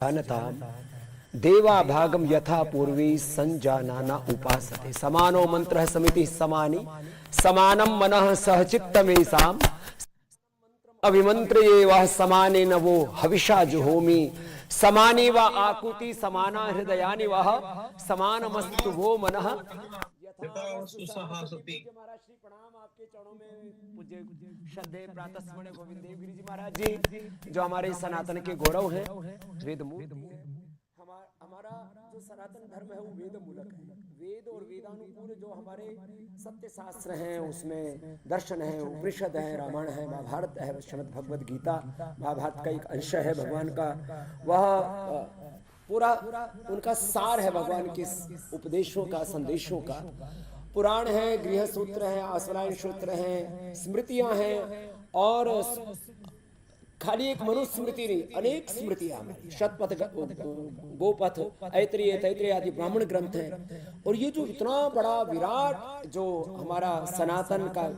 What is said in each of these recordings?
जानताम देवा भागम यथा पूर्वी संजानाना उपासते समानो मंत्र समिति समानी समानम मनः सहचित्तमेसाम अभिमंत्रिये वह समाने नवो हविषा जुहोमि समाने व आकुति समाना हृदयानि वह समानमस्तु वो मनः महाराज श्री प्रणाम आपके चरणों में पूज्य श्रद्धेय प्रातः स्मरण गोविंद देव गिरि जी महाराज जी जो हमारे सनातन के गौरव हैं, वेद मूल हमारा जो सनातन धर्म है वो वेद मूलक है। वेद और वेदानुकूल जो हमारे सत्य शास्त्र हैं उसमें दर्शन है, उपनिषद है, रामायण है, महाभारत है, श्रीमद् भगवद गीता महाभारत का एक अंश है भगवान का, वह पूरा उनका सार है भगवान के उपदेशों का, संदेशों का। पुराण है, गृह सूत्र है, आश्वलायन सूत्र है, स्मृतियां हैं और खाली एक मनुस्मृति नहीं, अनेक स्मृतियां हमारी शतपथ, गोपथ, ऐत्रेय, तैत्रेय आदि ब्राह्मण ग्रंथ हैं। और ये जो इतना बड़ा विराट जो हमारा सनातन का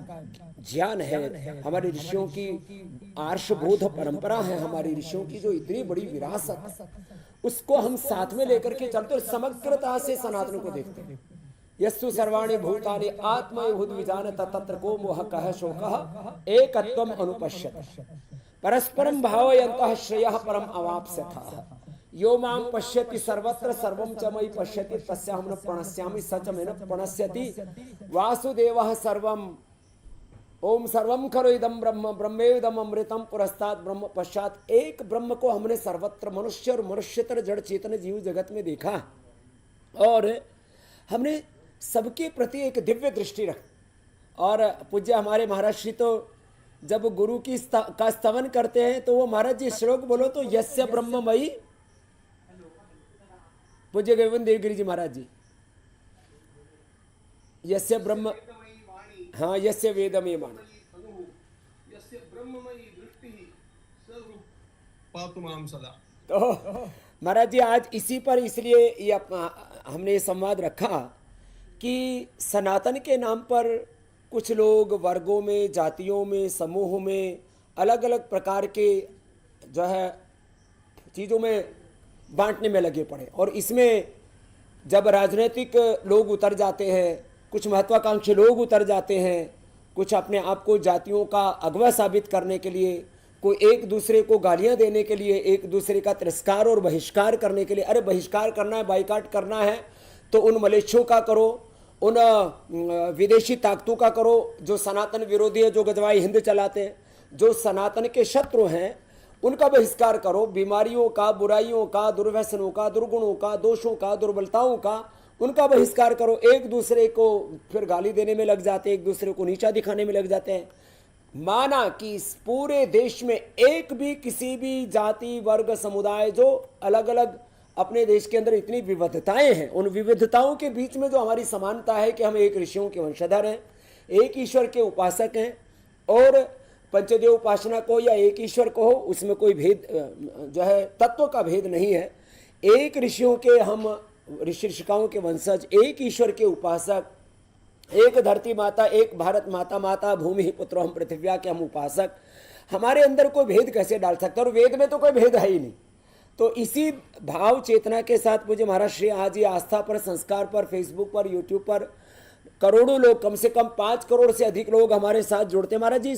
ज्ञान है, हमारे ऋषियों की आर्षबोध परंपरा है, हमारी ऋषियों की जो इतनी बड़ी विरासत, उसको हम साथ में लेकर के चलते और समग्रता से सनातन को देखते हैं। यस्तु सर्वाणि भूतानि आत्मयुहुद विजानत तत्र को मोह कह शोकः एकत्वम अनुपश्यति परस्परम भावयन्तः श्रेयः परम अवाप्स्यथः यो मां पश्यति सर्वत्र सर्वं च मयि पश्यति तस्याहं न प्रणश्यामि स च मे न प्रणश्यति वासुदेवः सर्वं ओम सर्वम खरो इदम ब्रह्म ब्रह्मेदम अमृतम पुरस्ताद ब्रह्म पश्चात। एक ब्रह्म को हमने सर्वत्र मनुष्य और मनुष्यतर जड़ चेतन जीव जगत में देखा और हमने सबके प्रति एक दिव्य दृष्टि रख। और पूज्य हमारे महाराज श्री तो जब गुरु की का स्तवन करते हैं तो वो महाराज जी श्लोक बोलो तो यस्य ब्रह्ममयी, पूज्य गोविंद देव गिरि जी महाराज जी, यस्य ब्रह्म, हाँ यस्य वेदमे वाणी यस्य ब्रह्ममयी दृष्टि पातु मां सदा। तो महाराज जी आज इसी पर इसलिए ये हमने ये संवाद रखा कि सनातन के नाम पर कुछ लोग वर्गों में, जातियों में, समूह में अलग अलग प्रकार के जो है चीज़ों में बांटने में लगे पड़े। और इसमें जब राजनीतिक लोग उतर जाते हैं, कुछ महत्वाकांक्षी लोग उतर जाते हैं, कुछ अपने आप को जातियों का अगवा साबित करने के लिए, कोई एक दूसरे को गालियां देने के लिए, एक दूसरे का तिरस्कार और बहिष्कार करने के लिए, अरे बहिष्कार करना है, बाइकाट करना है तो उन मलेच्छों का करो, उन विदेशी ताकतों का करो जो सनातन विरोधी है, जो गजवाई हिंद चलाते हैं, जो सनातन के शत्रु हैं उनका बहिष्कार करो, बीमारियों का, बुराइयों का, दुर्व्यसनों का, दुर्गुणों का, दोषों का, दुर्बलताओं का उनका बहिष्कार करो। एक दूसरे को फिर गाली देने में लग जाते हैं, एक दूसरे को नीचा दिखाने में लग जाते हैं। माना कि इस पूरे देश में एक भी किसी भी जाति, वर्ग, समुदाय जो अलग अलग अपने देश के अंदर इतनी विविधताएं हैं, उन विविधताओं के बीच में जो हमारी समानता है कि हम एक ऋषियों के वंशधर हैं, एक ईश्वर के उपासक हैं और पंचदेव उपासना को या एक ईश्वर को हो उसमें कोई भेद जो है तत्व का भेद नहीं है। एक ऋषियों के हम ऋषि ऋषिकाओं के वंशज, एक ईश्वर के उपासक, एक धरती माता, एक भारत माता, माता भूमि ही पुत्र हम पृथ्व्या के हम उपासक, हमारे अंदर कोई भेद कैसे डाल सकता है? और वेद में तो कोई भेद है ही नहीं। तो इसी भाव चेतना के साथ मुझे महाराज श्री आज ये आस्था पर, संस्कार पर, फेसबुक पर, यूट्यूब पर करोड़ों लोग, कम से कम 5 करोड़ से अधिक लोग हमारे साथ जुड़ते हैं। महाराज जी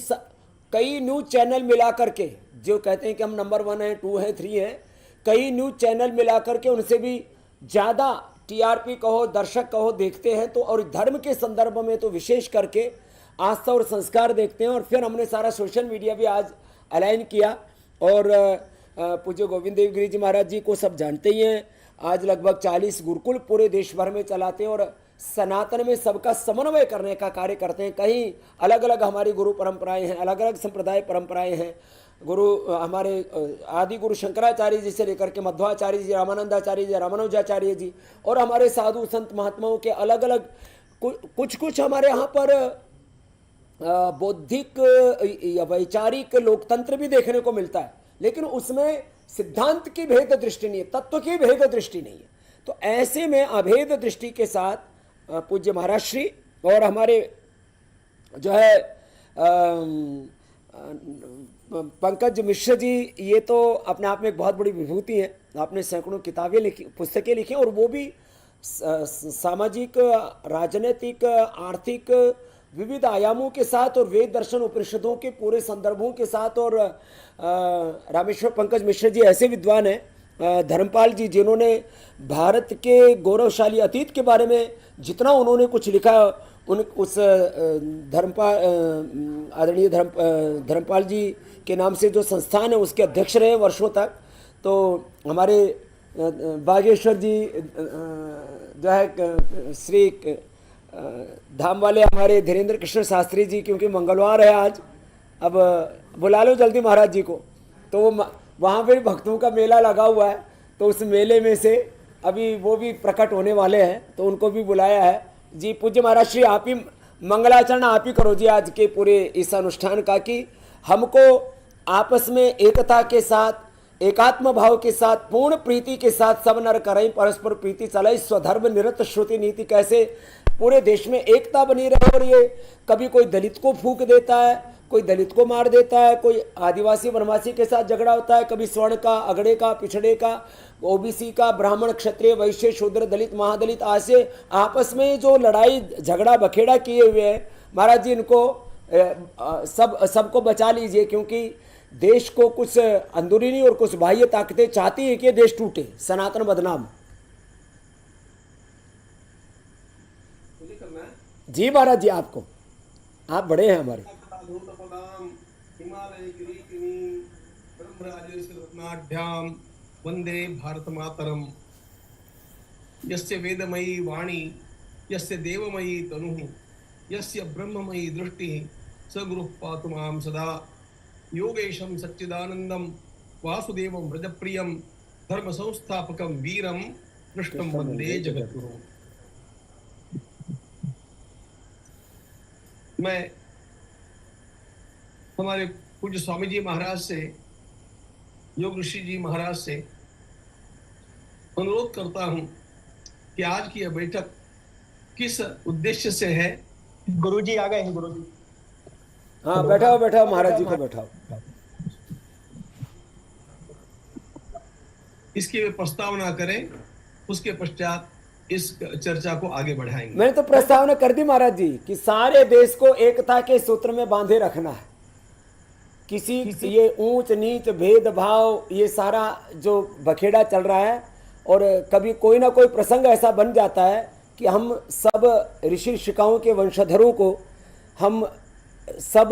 कई न्यूज चैनल मिला करके जो कहते हैं कि हम नंबर 1 है, 2 है, 3 है, कई न्यूज चैनल मिला करके उनसे भी ज़्यादा टीआरपी कहो, दर्शक कहो देखते हैं। तो और धर्म के संदर्भ में तो विशेष करके आस्था और संस्कार देखते हैं। और फिर हमने सारा सोशल मीडिया भी आज अलाइन किया और पूज्य गोविंद देव गिरि जी महाराज जी को सब जानते ही हैं। आज लगभग 40 गुरुकुल पूरे देश भर में चलाते हैं और सनातन में सबका समन्वय करने का कार्य करते हैं। कहीं अलग अलग हमारी गुरु परंपराएं हैं, अलग अलग संप्रदाय परंपराएं हैं। गुरु हमारे आदि गुरु शंकराचार्य जी से लेकर के मध्वाचार्य जी, रामानंदाचार्य जी, रामानुजाचार्य जी और हमारे साधु संत महात्माओं के अलग अलग कुछ हमारे यहाँ पर बौद्धिक या वैचारिक लोकतंत्र भी देखने को मिलता है, लेकिन उसमें सिद्धांत की भेद दृष्टि नहीं है, तत्व की भेद दृष्टि नहीं है। तो ऐसे में अभेद दृष्टि के साथ पूज्य महाराज श्री और हमारे जो है पंकज मिश्र जी, ये तो अपने आप में एक बहुत बड़ी विभूति है। आपने सैकड़ों किताबें लिखी, पुस्तकें लिखी, और वो भी सामाजिक, राजनीतिक, आर्थिक विविध आयामों के साथ, और वेद दर्शन उपनिषदों के पूरे संदर्भों के साथ। और रामेश्वर पंकज मिश्र जी ऐसे विद्वान हैं, धर्मपाल जी, जिन्होंने भारत के गौरवशाली अतीत के बारे में जितना उन्होंने कुछ लिखा, उन उस आदरणीय धर्मपाल जी के नाम से जो संस्थान है उसके अध्यक्ष रहे वर्षों तक। तो हमारे बागेश्वर जी जो है श्री धाम वाले हमारे धीरेन्द्र कृष्ण शास्त्री जी, क्योंकि मंगलवार है आज, अब बुला लो जल्दी महाराज जी को। तो वो वहाँ पे भक्तों का मेला लगा हुआ है, तो उस मेले में से अभी वो भी प्रकट होने वाले हैं, तो उनको भी बुलाया है जी। पूज्य महाराज श्री, आप ही मंगलाचरण आप ही करो जी आज के पूरे इस अनुष्ठान का, कि हमको आपस में एकता के साथ, एकात्म भाव के साथ, पूर्ण प्रीति के साथ सब नर करें परस्पर प्रीति चलाई, स्वधर्म निरत श्रुति नीति, कैसे पूरे देश में एकता बनी रहे। और ये कभी कोई दलित को फूंक देता है, कोई दलित को मार देता है, कोई आदिवासी वनवासी के साथ झगड़ा होता है, कभी स्वर्ण का, अगड़े का, पिछड़े का, ओबीसी का, ब्राह्मण, क्षत्रिय, वैश्य, शूद्र, दलित, महादलित, ऐसे आपस में जो लड़ाई झगड़ा बखेड़ा किए हुए हैं, महाराज जी इनको सबको बचा लीजिए, क्योंकि देश को कुछ अंदरूनी और कुछ बाह्य ताकतें चाहती हैं कि ये देश टूटे, सनातन बदनाम। जी महाराज जी, आपको, आप बड़े हैं हमारे। वंदे भारत मातरम। यस्य वेदमयी वाणी, यस्य देवमयी तनुः, यस्य ब्रह्ममयी दृष्टिः, स गुरुः पातु मां सदा। योगेशं सच्चिदानंदं वासुदेवं व्रजप्रियं, धर्म संस्थापकं वीरं कृष्णं वंदे जगद्गुरुं। मैं हमारे पूज्य स्वामी जी महाराज से, योग ऋषि जी महाराज से अनुरोध करता हूं कि आज की यह बैठक किस उद्देश्य से है। गुरुजी आ गए हैं, गुरुजी। हाँ, बैठाओ बैठाओ महाराज जी को बैठाओ। इसकी वे प्रस्तावना करें, उसके पश्चात इस चर्चा को आगे बढ़ाएंगे। मैंने तो प्रस्तावना कर दी महाराज जी कि सारे देश को एकता के सूत्र में बांधे रखना है। किसी ये ऊंच नीच भेदभाव, ये सारा जो बखेड़ा चल रहा है, और कभी कोई ना कोई प्रसंग ऐसा बन जाता है कि हम सब ऋषि ऋषिकाओं के वंशधरों को, हम सब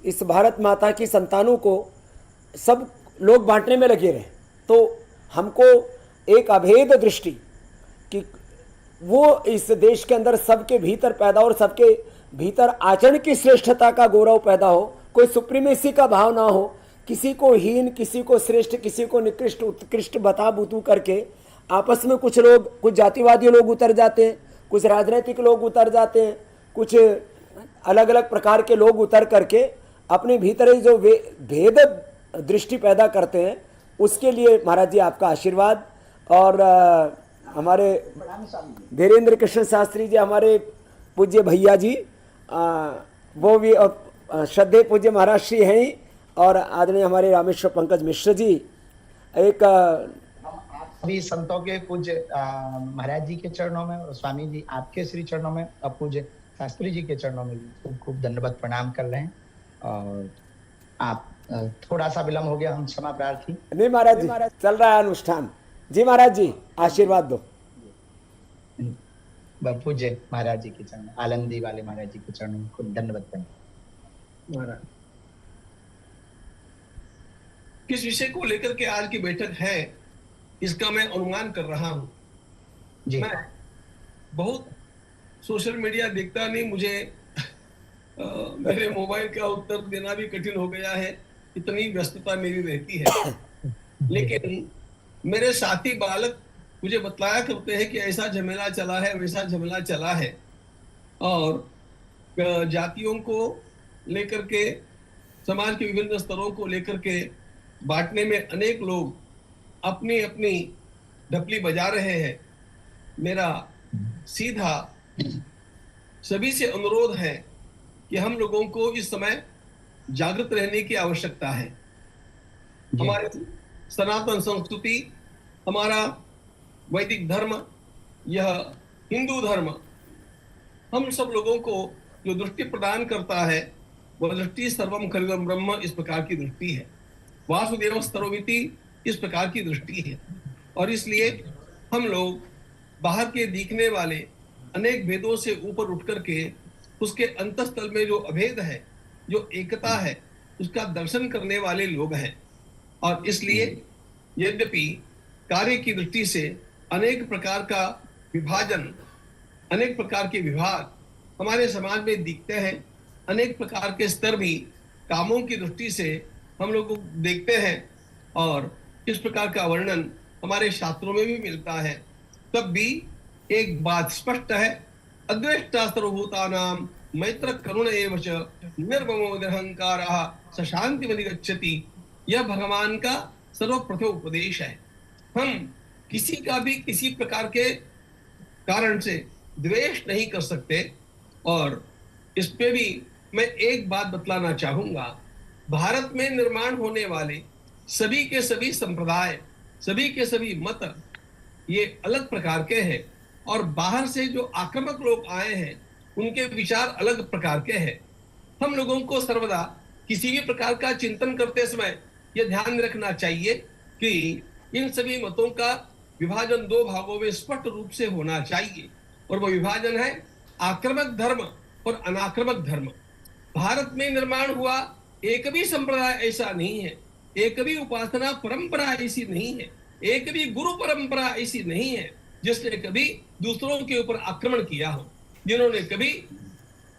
इस भारत माता की संतानों को सब लोग बांटने में लगे रहे। तो हमको एक अभेद दृष्टि कि वो इस देश के अंदर सबके भीतर पैदा, और सबके भीतर आचरण की श्रेष्ठता का गौरव पैदा हो, कोई सुप्रीमेसी का भाव ना हो, किसी को हीन, किसी को श्रेष्ठ, किसी को निकृष्ट उत्कृष्ट बता बूतू करके आपस में कुछ लोग, कुछ जातिवादी लोग उतर जाते हैं, कुछ राजनीतिक लोग उतर जाते हैं, कुछ अलग अलग प्रकार के लोग उतर करके अपने भीतर ही जो भेद दृष्टि पैदा करते हैं, उसके लिए महाराज जी आपका आशीर्वाद। और हमारे धीरेन्द्र कृष्ण शास्त्री जी, हमारे पूज्य भैया जी, वो भी श्रद्धेय पूज्य महाराज श्री हैं ही, और आदरणीय हमारे रामेश्वर पंकज मिश्र जी, एक सभी संतों के पूज्य महाराज जी के चरणों में, और स्वामी जी आपके श्री चरणों में, और पूज्य शास्त्री जी के चरणों में खूब खूब दंडवत प्रणाम कर रहे हैं। और आप थोड़ा सा विलम्ब हो गया, हम क्षमा प्रार्थी। नहीं महाराज जी, चल रहा है अनुष्ठान। जी महाराज जी, आशीर्वाद दो। पूज्य महाराज जी के चरण, आलंदी वाले महाराज जी के चरणों में खूब दंडवत प्रणाम। महाराज, किस विषय को लेकर के आज की बैठक है, इसका मैं अनुमान कर रहा हूं जी। मैं बहुत सोशल मीडिया देखता नहीं, मुझे मेरे मोबाइल का उत्तर देना भी कठिन हो गया है, इतनी व्यस्तता मेरी रहती है। लेकिन मेरे साथी बालक मुझे बतलाया करते हैं कि ऐसा झमेला चला है, वैसा झमेला चला है, और जातियों को लेकर के, समाज के विभिन्न स्तरों को लेकर के बांटने में अनेक लोग अपनी अपनी ढपली बजा रहे हैं। मेरा सीधा सभी से अनुरोध है कि हम लोगों को इस समय जागृत रहने की आवश्यकता है। हमारी सनातन संस्कृति, हमारा वैदिक धर्म, यह हिंदू धर्म हम सब लोगों को जो दृष्टि प्रदान करता है वह दृष्टि सर्वम खलविदं ब्रह्म इस प्रकार की दृष्टि है, वासुदेव सर्वमिति इस प्रकार की दृष्टि है। और इसलिए हम लोग बाहर के दिखने वाले अनेक भेदों से ऊपर उठ करके उसके अंतस्थल में जो अभेद है, जो एकता है, उसका दर्शन करने वाले लोग हैं। और इसलिए यद्यपि कार्य की दृष्टि से अनेक प्रकार का विभाजन, अनेक प्रकार के विभाग हमारे समाज में दिखते हैं, अनेक प्रकार के स्तर भी कामों की दृष्टि से हम लोग देखते हैं, और इस प्रकार का वर्णन हमारे शास्त्रों में भी मिलता है, तब भी एक बात स्पष्ट है, अद्वेष्टा सर्वभूतानां मैत्र करुण एव च निर्ममो निरहंकारः स शान्तिमधिगच्छति। यह भगवान का सर्वप्रथम उपदेश है। हम किसी का भी किसी प्रकार के कारण से द्वेष नहीं कर सकते। और इस पे भी मैं एक बात बतलाना चाहूंगा, भारत में निर्माण होने वाले सभी के सभी संप्रदाय, सभी के सभी मत ये अलग प्रकार के हैं, और बाहर से जो आक्रामक लोग आए हैं उनके विचार अलग प्रकार के हैं। हम लोगों को सर्वदा किसी भी प्रकार का चिंतन करते समय यह ध्यान रखना चाहिए कि इन सभी मतों का विभाजन दो भागों में स्पष्ट रूप से होना चाहिए, और वो विभाजन है आक्रामक धर्म और अनाक्रामक धर्म। भारत में निर्माण हुआ एक भी संप्रदाय ऐसा नहीं है, एक भी उपासना परंपरा ऐसी नहीं है, एक भी गुरु परंपरा ऐसी नहीं है जिसने कभी दूसरों के ऊपर आक्रमण किया हो, जिन्होंने कभी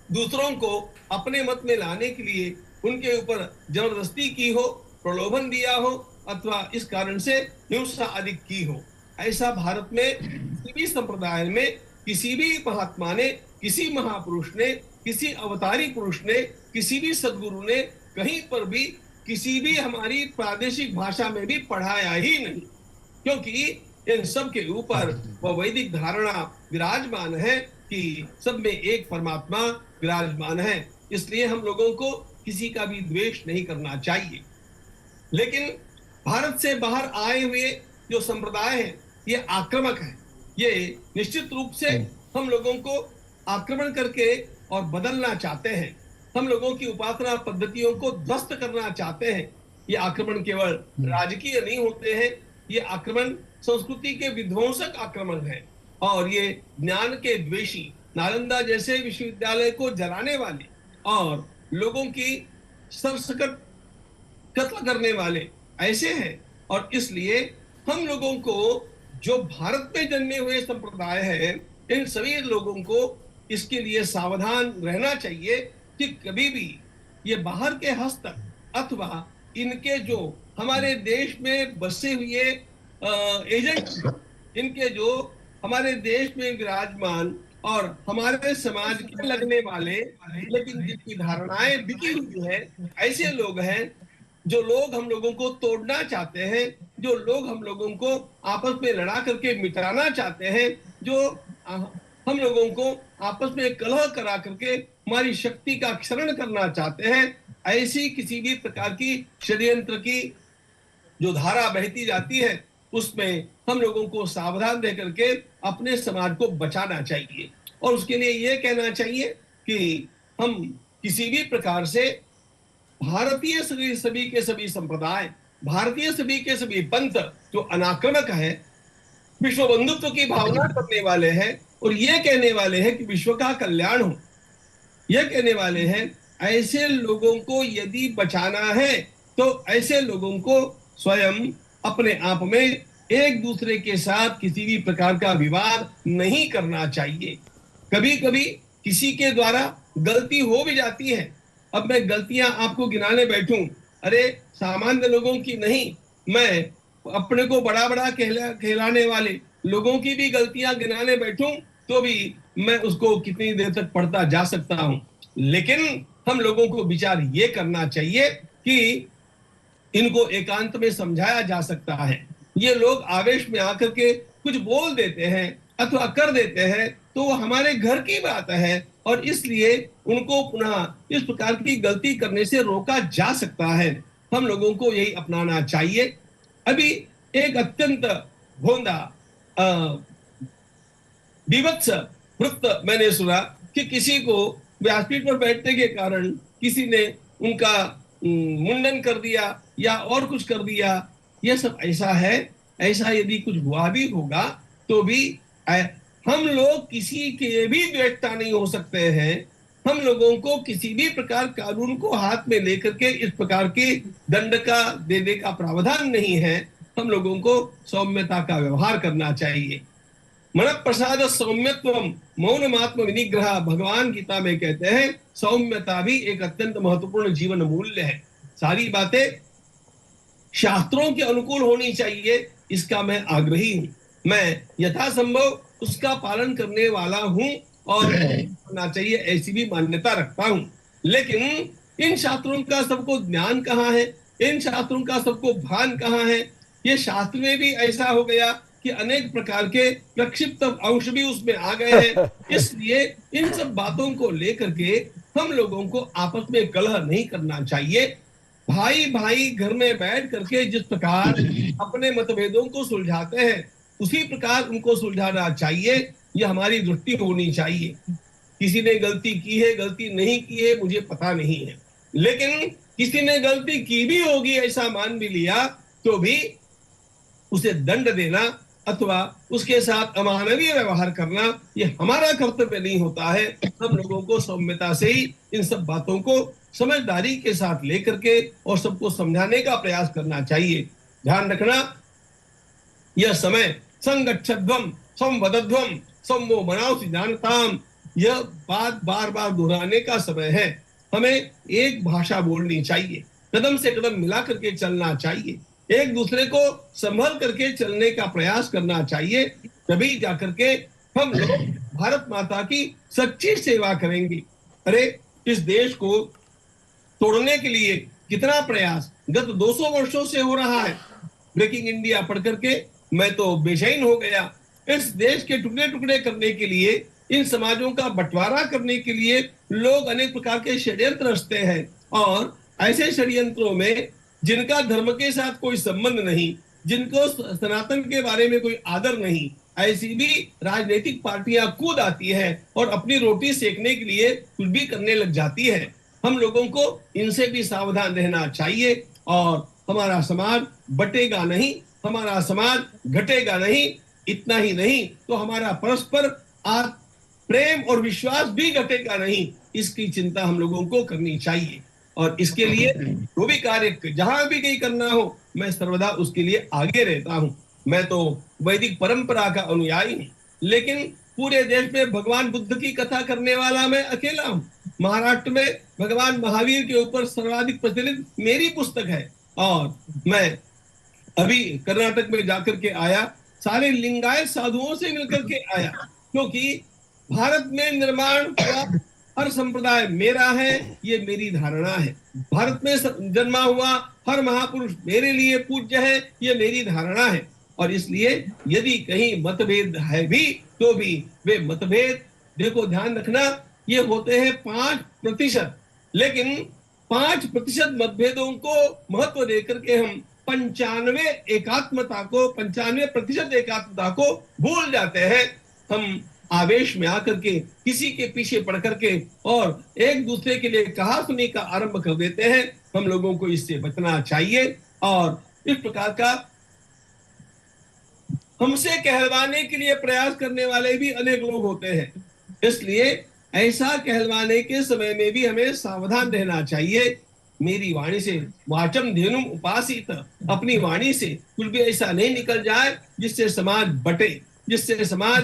दूसरों को अपने मत में लाने के लिए उनके ऊपर जबरदस्ती की हो, प्रलोभन दिया हो, अथवा इस कारण से हिंसा अधिक की हो। ऐसा भारत में किसी भी संप्रदाय में किसी भी महात्मा ने, किसी महापुरुष ने, किसी अवतारी पुरुष ने, किसी भी सदगुरु ने कहीं पर भी किसी भी हमारी प्रादेशिक भाषा में भी पढ़ाया ही नहीं, क्योंकि इन सब के ऊपर वह वैदिक धारणा विराजमान है कि सब में एक परमात्मा विराजमान है। इसलिए हम लोगों को किसी का भी द्वेष नहीं करना चाहिए। लेकिन भारत से बाहर आए हुए जो संप्रदाय है ये आक्रामक है, ये निश्चित रूप से हम लोगों को आक्रमण करके और बदलना चाहते हैं, हम लोगों की उपासना पद्धतियों को ध्वस्त करना चाहते हैं। ये आक्रमण केवल राजकीय नहीं होते हैं, ये आक्रमण संस्कृति के विध्वंसक आक्रमण है, और ये ज्ञान के द्वेषी, नालंदा जैसे विश्वविद्यालय को जलाने वाले और लोगों की सरसकट कत्ल करने वाले ऐसे हैं। और इसलिए हम लोगों को जो भारत में जन्मे हुए संप्रदाय है, इन सभी लोगों को इसके लिए सावधान रहना चाहिए कि कभी भी ये बाहर के हस्तक अथवा इनके जो हमारे देश में बसे हुए एजेंट, इनके जो हमारे देश में विराजमान और हमारे समाज के लगने वाले लेकिन जिनकी धारणाएं बिकी हुई है, ऐसे लोग हैं जो लोग हम लोगों को तोड़ना चाहते हैं, जो लोग हम लोगों को आपस में लड़ा करके मिटाना चाहते हैं, जो हम लोगों को आपस में कलह करा करके हमारी शक्ति का क्षरण करना चाहते हैं। ऐसी किसी भी प्रकार की षड्यंत्र की जो धारा बहती जाती है उसमें हम लोगों को सावधान रह करके अपने समाज को बचाना चाहिए। और उसके लिए ये कहना चाहिए कि हम किसी भी प्रकार से भारतीय सभी के सभी संप्रदाय, भारतीय सभी के सभी पंथ जो अनाक्रमक है, विश्व बंधुत्व की भावना करने वाले हैं और ये कहने वाले हैं कि विश्व का कल्याण हो, ये कहने वाले हैं, ऐसे लोगों को यदि बचाना है तो ऐसे लोगों को स्वयं अपने आप में एक दूसरे के साथ किसी भी प्रकार का विवाद नहीं करना चाहिए। कभी कभी किसी के द्वारा गलती हो भी जाती है। अब मैं गलतियां आपको गिनाने बैठूं, अरे सामान्य लोगों की नहीं, मैं अपने को बड़ा बड़ा कहलाने वाले लोगों की भी गलतियां गिनाने बैठूं तो भी मैं उसको कितनी देर तक पढ़ता जा सकता हूं। लेकिन हम लोगों को विचार ये करना चाहिए कि इनको एकांत में समझाया जा सकता है। ये लोग आवेश में आकर के कुछ बोल देते हैं अथवा कर देते हैं तो वो हमारे घर की बात है, और इसलिए उनको पुनः इस प्रकार की गलती करने से रोका जा सकता है। हम लोगों को यही अपनाना चाहिए। अभी एक अत्यंत भोंदा विभत्स वृत्त मैंने सुना कि किसी को व्यासपीठ पर बैठने के कारण किसी ने उनका मुंडन कर दिया या और कुछ कर दिया। यह सब ऐसा है। ऐसा यदि कुछ हुआ भी होगा तो भी हम लोग किसी के भी द्वेषता नहीं हो सकते हैं। हम लोगों को किसी भी प्रकार कानून को हाथ में लेकर के इस प्रकार के दंड का देने का प्रावधान नहीं है। हम लोगों को सौम्यता का व्यवहार करना चाहिए। मन प्रसाद सौम्यत्वम मौनमात्म विनिग्रह, भगवान गीता में कहते हैं सौम्यता भी एक अत्यंत महत्वपूर्ण जीवन मूल्य है। सारी बातें शास्त्रों के अनुकूल होनी चाहिए, इसका मैं आग्रही हूं। मैं यथासंभव उसका पालन करने वाला हूं और करना चाहिए ऐसी भी मान्यता रखता हूं। लेकिन इन शास्त्रों का सबको ज्ञान कहाँ है, इन शास्त्रों का सबको भान कहाँ है। ये शास्त्र में भी ऐसा हो गया कि अनेक प्रकार के प्रक्षिप्त अंश भी उसमें आ गए हैं। इसलिए इन सब बातों को लेकर के हम लोगों को आपस में कलह नहीं करना चाहिए। भाई भाई घर में बैठ करके जिस प्रकार अपने मतभेदों को सुलझाते हैं उसी प्रकार उनको सुलझाना चाहिए। यह हमारी दृष्टि होनी चाहिए। किसी ने गलती की है, गलती नहीं की है, मुझे पता नहीं है, लेकिन किसी ने गलती की भी होगी ऐसा मान भी लिया तो भी उसे दंड देना अथवा उसके साथ अमानवीय व्यवहार करना यह हमारा कर्तव्य नहीं होता है। हम लोगों को सौम्यता से ही इन सब बातों को समझदारी के साथ लेकर के और सबको समझाने का प्रयास करना चाहिए। ध्यान रखना, यह समय संगच्छध्वम संवदध्वम सम्मो मनावसि जानताम, यह बात बार बार दोहराने का समय है। हमें एक भाषा बोलनी चाहिए, कदम से कदम मिला करके चलना चाहिए, एक दूसरे को संभल करके चलने का प्रयास करना चाहिए। तभी जाकर के हम लोग भारत माता की सच्ची सेवा करेंगे। अरे इस देश को तोड़ने के लिए कितना प्रयास गत 200 वर्षों से हो रहा है। ब्रेकिंग इंडिया पढ़ करके मैं तो बेचैन हो गया। इस देश के टुकड़े टुकड़े करने के लिए, इन समाजों का बंटवारा करने के लिए लोग अनेक प्रकार के षड्यंत्र रचते हैं और ऐसे षड्यंत्रों में जिनका धर्म के साथ कोई संबंध नहीं, जिनको सनातन के बारे में कोई आदर नहीं, ऐसी भी राजनीतिक पार्टियां कूद आती है और अपनी रोटी सेकने के लिए कुछ भी करने लग जाती है। हम लोगों को इनसे भी सावधान रहना चाहिए और हमारा समाज बटेगा नहीं, हमारा समाज घटेगा नहीं। इतना ही नहीं तो हमारा परस्पर प्रेम और विश्वास भी घटेगा नहीं। इसकी चिंता हम लोगों को करनी चाहिए और इसके लिए जो भी कार्य जहां भी कहीं करना हो मैं सर्वदा उसके लिए आगे रहता हूं। मैं तो वैदिक परंपरा का अनुयायी हूं, लेकिन पूरे देश में भगवान बुद्ध की कथा करने वाला मैं अकेला हूं। महाराष्ट्र में भगवान महावीर के ऊपर सर्वाधिक प्रचलित मेरी पुस्तक है और मैं अभी कर्नाटक में जाकर के आया, सारे लिंगायत साधुओं से मिलकर के आया, क्योंकि भारत में निर्माण हुआ हर संप्रदाय मेरा है, ये मेरी धारणा है। भारत में जन्मा हुआ हर महापुरुष मेरे लिए पूज्य है, ये मेरी धारणा है। और इसलिए यदि कहीं मतभेद है भी तो भी वे मतभेद, देखो ध्यान रखना, ये होते हैं 5%, लेकिन 5% मतभेदों को महत्व देकर के हम 95% एकात्मता को भूल जाते हैं। हम आवेश में आकर के किसी के पीछे पड़ करके और एक दूसरे के लिए कहा सुनी का आरंभ कर देते हैं। हम लोगों को इससे बचना चाहिए और इस प्रकार का हमसे कहलवाने के लिए प्रयास करने वाले भी अनेक लोग होते हैं। इसलिए ऐसा कहलवाने के समय में भी हमें सावधान रहना चाहिए। मेरी वाणी से वाचम धेनुम उपासित, अपनी वाणी से कुछ भी ऐसा नहीं निकल जाए जिससे समाज बटे, जिससे समाज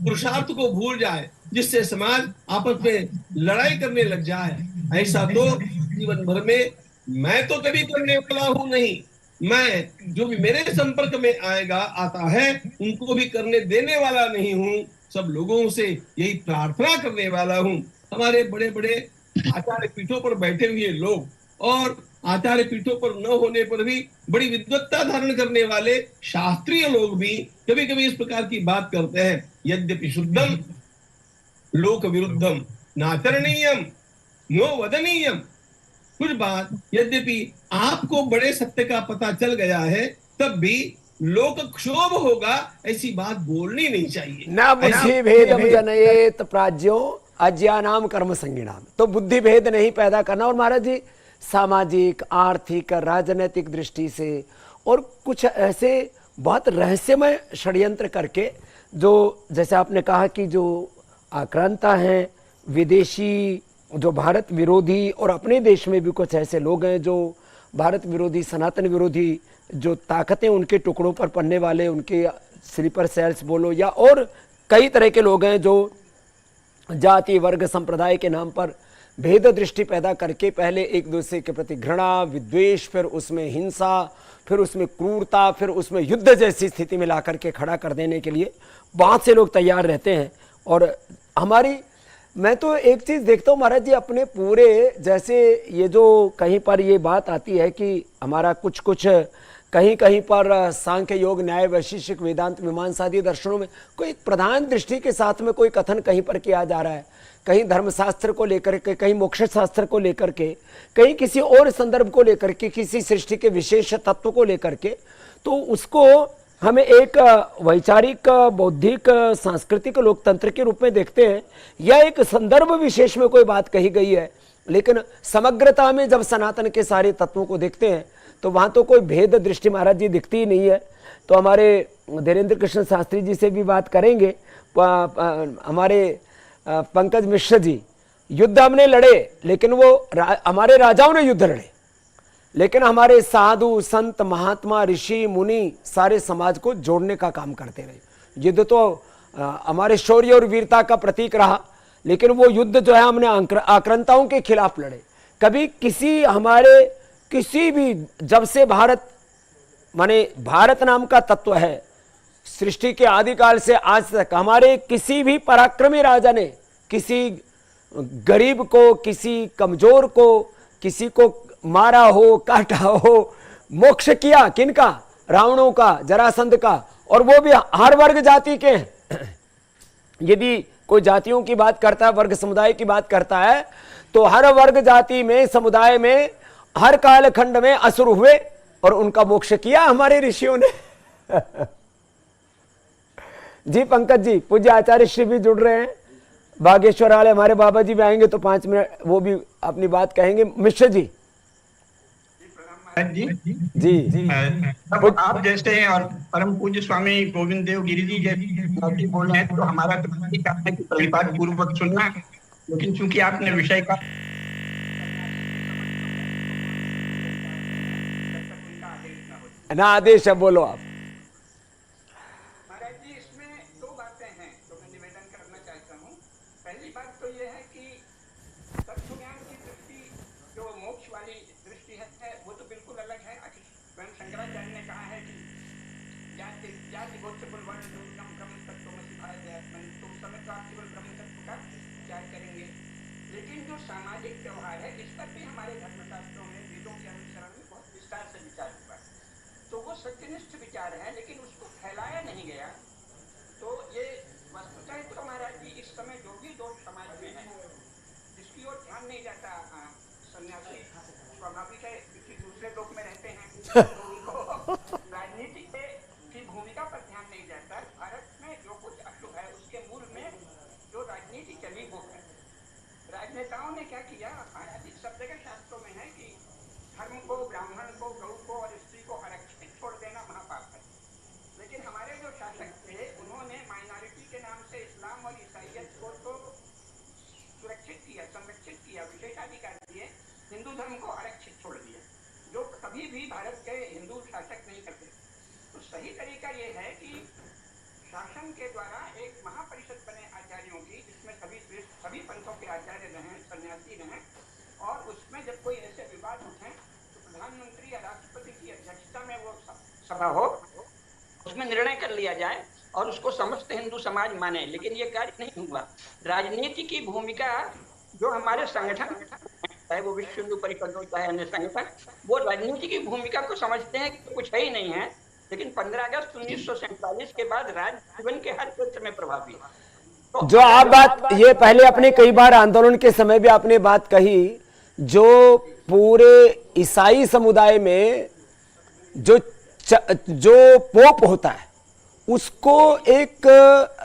पुरुषार्थ को भूल जाए, जिससे समाज आपस में लड़ाई करने लग जाए। ऐसा तो जीवन भर में मैं तो कभी करने वाला हूं नहीं। मैं जो भी मेरे संपर्क में आता है उनको भी करने देने वाला नहीं हूं। सब लोगों से यही प्रार्थना करने वाला हूं। हमारे बड़े बड़े आचार्य पीठों पर बैठे हुए लोग और आचार्य पीठों पर न होने पर भी बड़ी विद्वत्ता धारण करने वाले शास्त्रीय लोग भी कभी कभी इस प्रकार की बात करते हैं। यद्यपि शुद्धम लोक विरुद्धम नाचरणीयम नो वदनीयम। कुछ बात यद्यपि आपको बड़े सत्य का पता चल गया है, तब भी लोक क्षोभ होगा, ऐसी बात बोलनी नहीं चाहिए। न बुद्धि भेदम जनयेत प्राज्यो अज्ञानाम कर्म संगीणाम। तो बुद्धि भेद नहीं पैदा करना। और महाराज जी सामाजिक, आर्थिक, राजनीतिक दृष्टि से और कुछ ऐसे बहुत रहस्यमय षड्यंत्र करके, जो जैसे आपने कहा कि जो आक्रांता हैं, विदेशी, जो भारत विरोधी, और अपने देश में भी कुछ ऐसे लोग हैं जो भारत विरोधी, सनातन विरोधी, जो ताकतें उनके टुकड़ों पर पड़ने वाले, उनके स्लीपर सेल्स बोलो, या और कई तरह के लोग हैं जो जाति, वर्ग, संप्रदाय के नाम पर भेद दृष्टि पैदा करके पहले एक दूसरे के प्रति घृणा, विद्वेष, फिर उसमें हिंसा, फिर उसमें क्रूरता, फिर उसमें युद्ध जैसी स्थिति में ला करके खड़ा कर देने के लिए बहुत से लोग तैयार रहते हैं। और मैं तो एक चीज़ देखता हूँ महाराज जी, अपने पूरे, जैसे ये जो कहीं पर ये बात आती है कि हमारा कुछ कुछ कहीं कहीं पर सांख्य, योग, न्याय, वैशेषिक, वेदांत, मीमांसा आदि दर्शनों में कोई प्रधान दृष्टि के साथ में कोई कथन कहीं पर किया जा रहा है, कहीं धर्मशास्त्र को लेकर के, कहीं मोक्ष शास्त्र को लेकर के, कहीं किसी और संदर्भ को लेकर के, किसी सृष्टि के विशेष तत्व को लेकर के, तो उसको हमें एक वैचारिक, बौद्धिक, सांस्कृतिक, लोकतंत्र के रूप में देखते हैं, या एक संदर्भ विशेष में कोई बात कही गई है। लेकिन समग्रता में जब सनातन के सारे तत्वों को देखते हैं तो वहाँ तो कोई भेद दृष्टि महाराज जी दिखती ही नहीं है। तो हमारे धीरेन्द्र कृष्ण शास्त्री जी से भी बात करेंगे। हमारे पंकज मिश्र जी, युद्ध हमने लड़े, लेकिन वो हमारे राजाओं ने युद्ध लड़े, लेकिन हमारे साधु, संत, महात्मा, ऋषि, मुनि सारे समाज को जोड़ने का काम करते रहे। युद्ध तो हमारे शौर्य और वीरता का प्रतीक रहा, लेकिन वो युद्ध जो है हमने आक्रांताओं के खिलाफ लड़े। कभी किसी भी जब से माने भारत नाम का तत्व है, सृष्टि के आदिकाल से आज तक हमारे किसी भी पराक्रमी राजा ने किसी गरीब को, किसी कमजोर को, किसी को मारा हो, काटा हो, मोक्ष किया किनका? रावणों का, जरासंध का, और वो भी हर वर्ग जाति के हैं। यदि कोई जातियों की बात करता है, वर्ग समुदाय की बात करता है, तो हर वर्ग जाति में, समुदाय में, हर कालखंड में असुर हुए और उनका मोक्ष किया हमारे ऋषियों ने। जी पंकज जी, पूज्य आचार्य श्री भी जुड़ रहे हैं, बागेश्वर वाले हमारे बाबा जी भी आएंगे तो 5 मिनट वो भी अपनी बात कहेंगे। मिश्र जी जी जी अब आप जैसे हैं और परम पूज्य स्वामी गोविंद देव गिरि जी जैसे बोल रहे हैं, तो हमारा तो काम है कि परिपाठ पूर्वक सुनना, लेकिन चूंकि आपने विषय का ना आदेश है, बोलो आप। महाराज जी, इसमें 2 बातें हैं जो मैं निवेदन करना चाहता हूँ। पहली बात तो ये है कि तत्वज्ञान की दृष्टि जो मोक्ष वाली दृष्टि है वो तो बिल्कुल अलग है। स्वयं शंकराचार्य ने कहा है कि जाति गोत्र कुल वर्ण दुर्गम ब्रह्म तत्त्वमसि भारत, तो उस समय तो आप केवल ब्रह्म तत्व का विचार करेंगे। लेकिन जो सामाजिक व्यवहार है, इस पर भी हमारे धर्मशास्त्रों में, वेदों के अनुसरण में बहुत विस्तार से विचार हुआ। तो वो सत्यनिष्ठ विचार है, लेकिन उसको फैलाया नहीं गया। तो ये वस्तुतः तो महाराज जी इस समय जो भी दोष समाज में है, जिसकी ओर ध्यान नहीं जाता, सन्यासी स्वाभाविक है किसी दूसरे लोक में रहते हैं, तो उनको राजनीति की भूमिका पर ध्यान नहीं जाता। भारत में जो कुछ अशुभ है उसके मूल में जो राजनीति चली वो है। राजनेताओं ने क्या किया, इस सब जगह शास्त्रों में है कि धर्म को, ब्राह्मण को, गौ को और स्त्री को आरक्षित छोड़ देना महापाप है। लेकिन हमारे जो शासक थे उन्होंने माइनॉरिटी के नाम से इस्लाम और ईसाइयत को तो सुरक्षित किया, संरक्षित किया, विशेषाधिकार दिए, हिंदू धर्म को आरक्षित छोड़ दिया, जो कभी भी भारत के हिंदू शासक नहीं करते। तो सही तरीका ये है कि शासन के द्वारा एक महापरिषद बने आचार्यों की, जिसमें सभी पंथों के आचार्य रहें, सन्यासी रहें, और उसमें जब कोई ऐसे विवाद उठे तो प्रधानमंत्री या राष्ट्रपति की अध्यक्षता में वो सभा हो, उसमें निर्णय कर लिया जाए और उसको समस्त हिंदू समाज माने। लेकिन ये कार्य नहीं हुआ। राजनीति की भूमिका जो हमारे संगठन, चाहे वो विश्व हिंदू परिषद हो चाहे अन्य संगठन, वो राजनीति की भूमिका को समझते हैं कि कुछ है ही नहीं है। लेकिन 15 अगस्त 1947 के बाद राज्य जीवन के हर क्षेत्र में प्रभावी है। जो आप बात ये पहले अपने कई बार आंदोलन के समय भी आपने बात कही, जो पूरे ईसाई समुदाय में जो पोप होता है उसको एक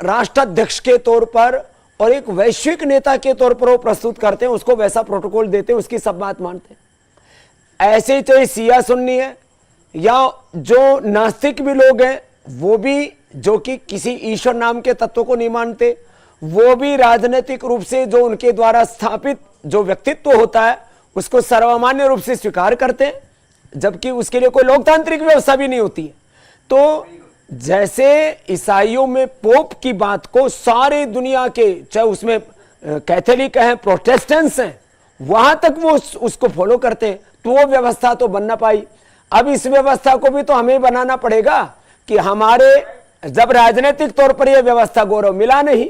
राष्ट्राध्यक्ष के तौर पर और एक वैश्विक नेता के तौर पर वो प्रस्तुत करते हैं, उसको वैसा प्रोटोकॉल देते हैं, उसकी सब बात मानते हैं। ऐसे ही चाहे सिया सुन्नी है या जो नास्तिक भी लोग हैं, वो भी जो कि किसी ईश्वर नाम के तत्व को नहीं मानते, वो भी राजनीतिक रूप से जो उनके द्वारा स्थापित जो व्यक्तित्व होता है उसको सर्वमान्य रूप से स्वीकार करते हैं, जबकि उसके लिए कोई लोकतांत्रिक व्यवस्था भी नहीं होती है। तो जैसे ईसाइयों में पोप की बात को सारे दुनिया के, चाहे उसमें कैथोलिक हैं, प्रोटेस्टेंट्स हैं, वहां तक वो उसको फॉलो करते हैं, तो वो व्यवस्था तो बन ना पाई। अब इस व्यवस्था को भी तो हमें बनाना पड़ेगा कि हमारे जब राजनीतिक तौर पर यह व्यवस्था गौरव मिला नहीं,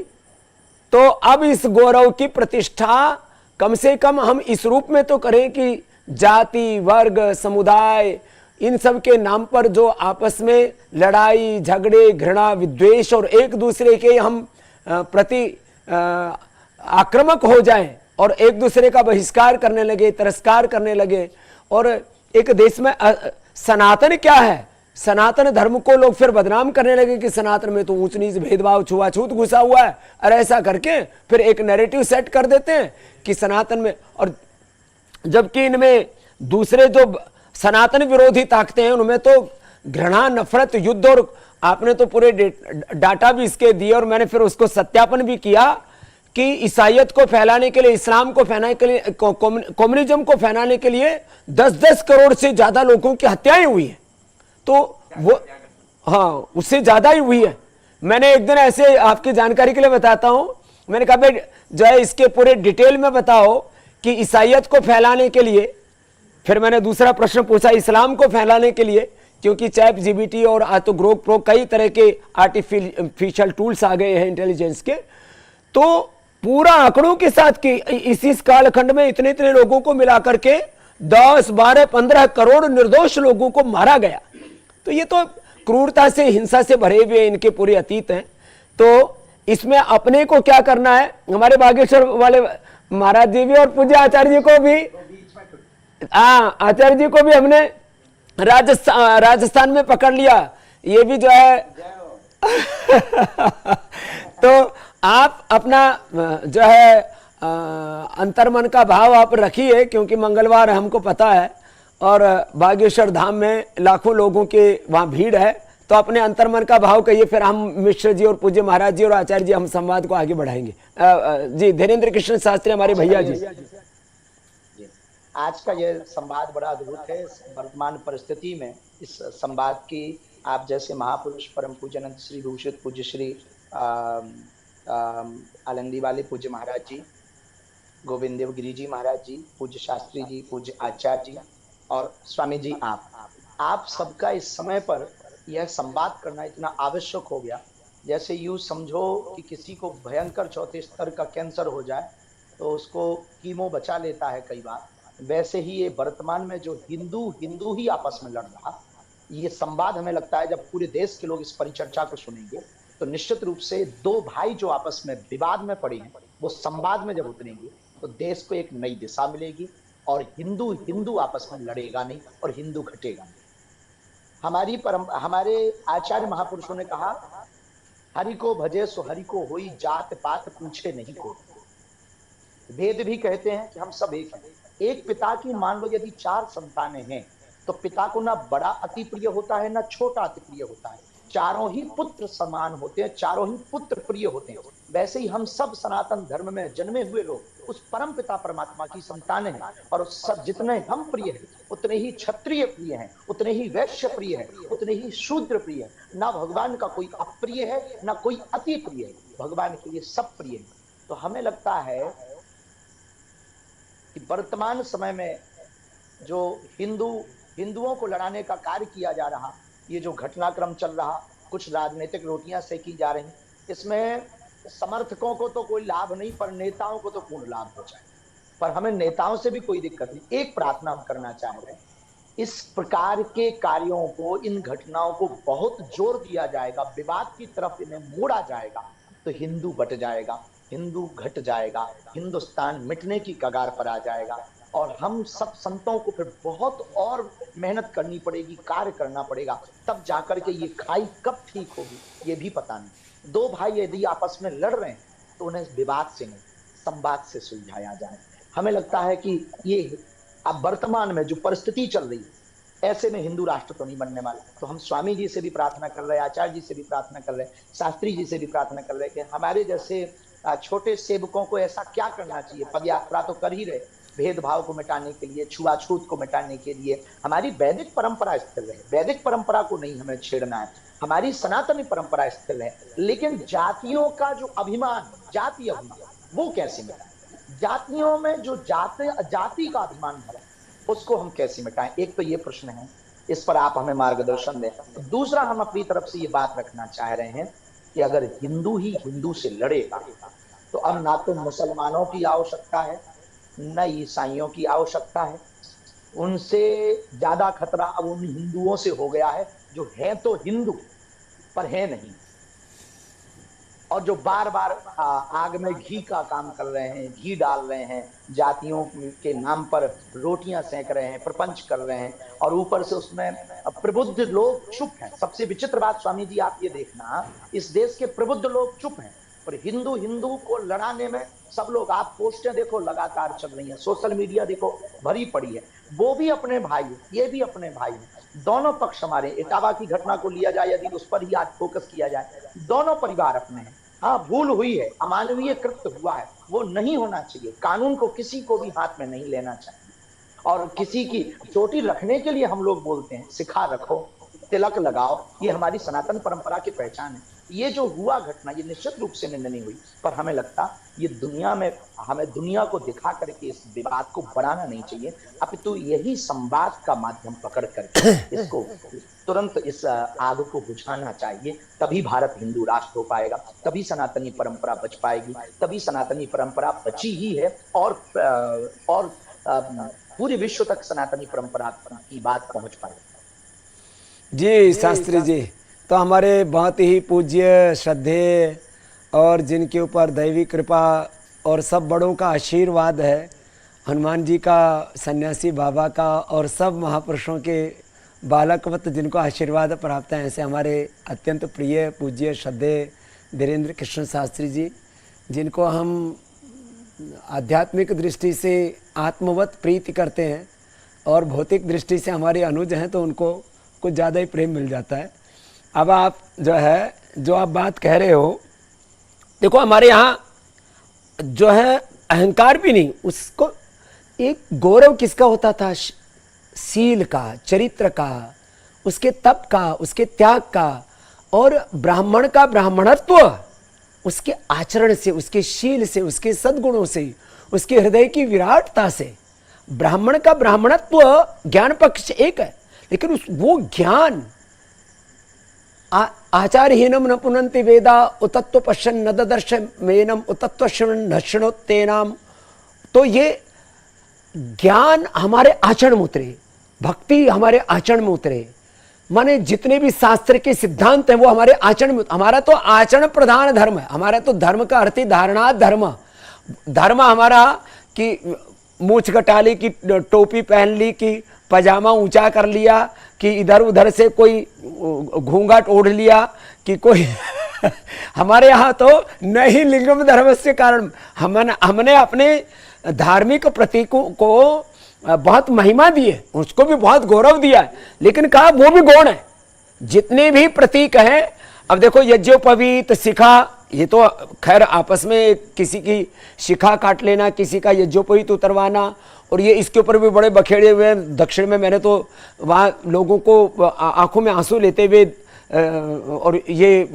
तो अब इस गौरव की प्रतिष्ठा कम से कम हम इस रूप में तो करें कि जाति, वर्ग, समुदाय, इन सब के नाम पर जो आपस में लड़ाई झगड़े, घृणा, विद्वेष और एक दूसरे के हम प्रति आक्रामक हो जाएं और एक दूसरे का बहिष्कार करने लगे, तिरस्कार करने लगे। और एक देश में सनातन क्या है, सनातन धर्म को लोग फिर बदनाम करने लगे कि सनातन में तो ऊंच नीच, भेदभाव, छुआछूत घुसा हुआ है, और ऐसा करके फिर एक नैरेटिव सेट कर देते हैं कि सनातन में, और जबकि इनमें दूसरे जो सनातन विरोधी ताकतें हैं उनमें तो घृणा, नफरत, युद्ध, और आपने तो पूरे डाटा भी इसके दिए और मैंने फिर उसको सत्यापन भी किया कि ईसाइयत को फैलाने के लिए, इस्लाम को फैलाने के लिए, कम्युनिज्म को फैलाने के लिए 10-10 करोड़ से ज्यादा लोगों की हत्याएं हुई हैं। तो वो, हाँ, उससे ज्यादा ही हुई है। मैंने एक दिन ऐसे आपकी जानकारी के लिए बताता हूं, मैंने कहा भाई जो है इसके पूरे डिटेल में बताओ कि ईसाइयत को फैलाने के लिए, फिर मैंने दूसरा प्रश्न पूछा इस्लाम को फैलाने के लिए, क्योंकि चैट जीपीटी और आ तो ग्रोक प्रो कई तरह के आर्टिफिशियल टूल्स आ गए हैं इंटेलिजेंस के, तो पूरा आंकड़ों के साथ कि इस कालखंड में इतने इतने लोगों को मिलाकर के 10, 12, 15 करोड़ निर्दोष लोगों को मारा गया। तो ये तो क्रूरता से, हिंसा से भरे हुए इनके पूरे अतीत हैं। तो इसमें अपने को क्या करना है, हमारे बागेश्वर वाले महाराज जी भी और पूज्य आचार्य जी को भी, आचार्य जी को भी हमने राजस्थान में पकड़ लिया, ये भी जो है तो आप अपना जो है अंतर्मन का भाव आप रखिए, क्योंकि मंगलवार हमको पता है और बागेश्वर धाम में लाखों लोगों के वहाँ भीड़ है, तो अपने अंतर्मन का भाव कहिए, फिर हम मिश्र जी और पूज्य महाराज जी और आचार्य जी हम संवाद को आगे बढ़ाएंगे। जी धीरेन्द्र कृष्ण शास्त्री हमारे भैया जी। आज का ये संवाद बड़ा अद्भुत है। वर्तमान परिस्थिति में इस संवाद की आप जैसे महापुरुष परम पूज्य अनंत श्री भूषित पूज्य श्री आलंदी वाले पूज्य महाराज जी, गोविंद देव गिरी जी महाराज जी, पूज्य शास्त्री जी, पूज्य आचार्य जी और स्वामी जी, आप सबका इस समय पर यह संवाद करना इतना आवश्यक हो गया। जैसे यूं समझो कि किसी को भयंकर चौथे स्तर का कैंसर हो जाए तो उसको कीमो बचा लेता है कई बार, वैसे ही ये वर्तमान में जो हिंदू ही आपस में लड़ रहा, ये संवाद हमें लगता है जब पूरे देश के लोग इस परिचर्चा को सुनेंगे तो निश्चित रूप से दो भाई जो आपस में विवाद में पड़े हैं वो संवाद में जब उतरेंगे तो देश को एक नई दिशा मिलेगी और हिंदू आपस में लड़ेगा नहीं और हिंदू घटेगा नहीं। हमारे आचार्य महापुरुषों ने कहा, हरि को भजे सो हरि को होई, जात पात पूछे नहीं को। वेद भी कहते हैं कि हम सब एक हैं। एक पिता की मान लो यदि 4 संतानें हैं तो पिता को ना बड़ा अति प्रिय होता है ना छोटा अति प्रिय होता है, चारों ही पुत्र समान होते हैं, चारों ही पुत्र प्रिय होते हैं। वैसे ही हम सब सनातन धर्म में जन्मे हुए लोग उस परम पिता परमात्मा की संतानें हैं और सब जितने हम प्रिय हैं उतने ही क्षत्रिय प्रिय हैं, उतने ही वैश्य प्रिय हैं, उतने ही शूद्र प्रिय हैं। ना भगवान का कोई अप्रिय है ना कोई अति प्रिय है, भगवान के लिए सब प्रिय है। तो हमें लगता है कि वर्तमान समय में जो हिंदुओं को लड़ाने का कार्य किया जा रहा, ये जो घटनाक्रम चल रहा, कुछ राजनीतिक रोटियां सेकी जा रही, इसमें समर्थकों को तो कोई लाभ नहीं पर नेताओं को तो पूर्ण लाभ हो जाए। पर हमें नेताओं से भी कोई दिक्कत नहीं। एक प्रार्थना हम करना चाह रहे हैं, इस प्रकार के कार्यों को, इन घटनाओं को बहुत जोर दिया जाएगा, विवाद की तरफ इन्हें मोड़ा जाएगा तो हिंदू बट जाएगा, हिंदू घट जाएगा, हिंदुस्तान मिटने की कगार पर आ जाएगा। और हम सब संतों को फिर बहुत और मेहनत करनी पड़ेगी, कार्य करना पड़ेगा, तब जाकर के ये खाई कब ठीक होगी ये भी पता नहीं। दो भाई यदि आपस में लड़ रहे हैं तो उन्हें विवाद से नहीं, संवाद से सुलझाया जाए। हमें लगता है कि ये अब वर्तमान में जो परिस्थिति चल रही है, ऐसे में हिंदू राष्ट्र तो नहीं बनने वाला। तो हम स्वामी जी से भी प्रार्थना कर रहे हैं, आचार्य जी से भी प्रार्थना कर रहे हैं, शास्त्री जी से भी प्रार्थना कर रहे हैं कि हमारे जैसे छोटे सेवकों को ऐसा क्या करना चाहिए। पदयात्रा तो कर ही रहे, भेदभाव को मिटाने के लिए, छुआछूत को मिटाने के लिए। हमारी वैदिक परंपरा स्थिर रहे, वैदिक परंपरा को नहीं हमें छेड़ना है, हमारी सनातनी परंपरा स्थिर है। लेकिन जातियों का जो अभिमान, जातीय अभिमान, वो कैसे मिटाएं? जातियों में जो जाति का अभिमान है उसको हम कैसे मिटाएं? एक तो ये प्रश्न है, इस पर आप हमें मार्गदर्शन दें। दूसरा, हम अपनी तरफ से ये बात रखना चाह रहे हैं कि अगर हिंदू ही हिंदू से लड़ेगा तो अब ना तो मुसलमानों की आवश्यकता है, न ईसाइयों की आवश्यकता है। उनसे ज्यादा खतरा अब उन हिंदुओं से हो गया है जो हैं तो हिंदू पर हैं नहीं, और जो बार बार आग में घी का काम कर रहे हैं, घी डाल रहे हैं, जातियों के नाम पर रोटियां सेंक रहे हैं, प्रपंच कर रहे हैं, और ऊपर से उसमें प्रबुद्ध लोग चुप हैं। सबसे विचित्र बात स्वामी जी आप ये देखना, इस देश के प्रबुद्ध लोग चुप हैं, पर हिंदू हिंदू को लड़ाने में सब लोग, आप पोस्टें देखो लगातार चल रही हैं, सोशल मीडिया देखो भरी पड़ी है, वो भी अपने भाई, ये भी अपने भाई हैं। दोनों पक्ष हमारे, इटावा की घटना को लिया जाए यदि उस पर ही आज फोकस किया जाए, दोनों परिवार अपने हैं। हाँ, भूल हुई है, अमानवीय कृत्य हुआ है, वो नहीं होना चाहिए। कानून को किसी को भी हाथ में नहीं लेना चाहिए, और किसी की चोटी रखने के लिए हम लोग बोलते हैं सिखा रखो, तिलक लगाओ, ये हमारी सनातन परंपरा की पहचान है। ये जो हुआ घटना, ये निश्चित रूप से निंदनीय हुई, पर हमें लगता ये दुनिया में, हमें दुनिया को दिखा करके इस विवाद को बढ़ाना नहीं चाहिए, अपितु यही संवाद का माध्यम पकड़ करके इसको तुरंत इस आग को बुझाना चाहिए। तभी भारत हिंदू राष्ट्र हो पाएगा, तभी सनातनी परंपरा बच पाएगी, तभी सनातनी परंपरा बची ही है, और पूरे विश्व तक सनातनी परंपरा की बात पहुंच पाएगी। जी शास्त्री जी, तो हमारे बहुत ही पूज्य, श्रद्धेय और जिनके ऊपर दैवी कृपा और सब बड़ों का आशीर्वाद है, हनुमान जी का, सन्यासी बाबा का, और सब महापुरुषों के बालकवत जिनको आशीर्वाद प्राप्त है, ऐसे हमारे अत्यंत प्रिय, पूज्य, श्रद्धेय धीरेन्द्र कृष्ण शास्त्री जी, जिनको हम आध्यात्मिक दृष्टि से आत्मवत प्रीति करते हैं और भौतिक दृष्टि से हमारे अनुज हैं, तो उनको कुछ ज़्यादा ही प्रेम मिल जाता है। अब आप जो है, जो आप बात कह रहे हो, देखो हमारे यहाँ जो है अहंकार भी नहीं, उसको एक गौरव किसका होता था? शील का, चरित्र का, उसके तप का, उसके त्याग का, और ब्राह्मण का ब्राह्मणत्व उसके आचरण से, उसके शील से, उसके सद्गुणों से, उसके हृदय की विराटता से। ब्राह्मण का ब्राह्मणत्व ज्ञान पक्ष एक है, लेकिन वो ज्ञान आचार्यहीनम न पुनन्ति वेदा उतत्व पश्यन् न ददर्श मेनम उतत्व शृण्वन् न शृणोत्येनाम। तो ये ज्ञान हमारे आचरण में उतरे, भक्ति हमारे आचरण में उतरे, माने जितने भी शास्त्र के सिद्धांत हैं वो हमारे आचरण में। हमारा तो आचरण प्रधान धर्म है, हमारा तो धर्म का अर्थ ही धारणा धर्म। धर्म हमारा कि मूछ कटाली, की टोपी पहन ली, कि पजामा ऊंचा कर लिया, कि इधर उधर से कोई घूंघट ओढ़ लिया, कि कोई हमारे यहाँ तो नहीं लिंगम धर्म से कारण हमने अपने धार्मिक प्रतीकों को बहुत महिमा दी है, उसको भी बहुत गौरव दिया है, लेकिन कहा वो भी गौण है। जितने भी प्रतीक हैं, अब देखो यज्ञोपवीत, शिखा, ये तो खैर आपस में किसी की शिखा काट लेना, किसी का यज्ञोपवीत उतरवाना, और ये इसके ऊपर भी बड़े बखेड़े हुए। दक्षिण में मैंने तो वहाँ लोगों को आंखों में आंसू लेते हुए, और ये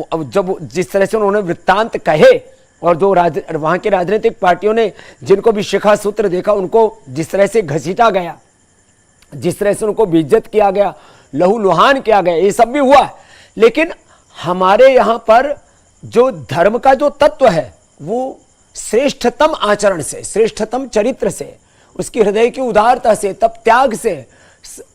जब जिस तरह से उन्होंने वृत्तांत कहे, और जो वहाँ के राजनीतिक पार्टियों ने जिनको भी शिखा सूत्र देखा, उनको जिस तरह से घसीटा गया, जिस तरह से उनको बेइज्जत किया गया, लहू लुहान किया गया, ये सब भी हुआ। लेकिन हमारे यहाँ पर जो धर्म का जो तत्व है, वो श्रेष्ठतम आचरण से, श्रेष्ठतम चरित्र से, उसकी हृदय की उदारता से, तप त्याग से,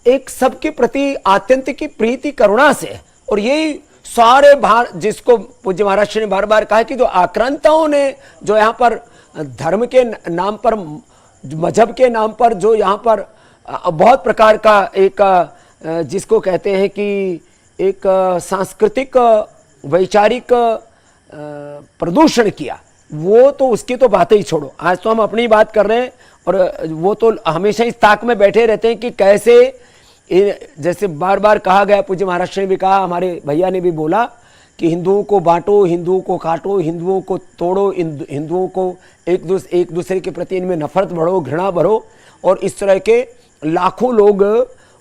एक सबके प्रति आत्यंत की प्रीति करुणा से, और यही सारे जिसको पूज्य महाराज श्री ने बार बार कहा कि जो आक्रांताओं ने जो यहाँ पर धर्म के नाम पर, मजहब के नाम पर जो यहाँ पर बहुत प्रकार का एक जिसको कहते हैं कि एक सांस्कृतिक वैचारिक प्रदूषण किया, वो तो उसकी तो बातें ही छोड़ो। आज तो हम अपनी बात कर रहे हैं और वो तो हमेशा इस ताक में बैठे रहते हैं कि कैसे, जैसे बार बार कहा गया, पूज्य महाराष्ट्र ने भी कहा, हमारे भैया ने भी बोला कि हिंदुओं को बांटो, हिंदुओं को काटो, हिंदुओं को तोड़ो, हिंदुओं को एक दूसरे के प्रति इनमें नफरत बढ़ो, घृणा बढ़ो। और इस तरह के लाखों लोग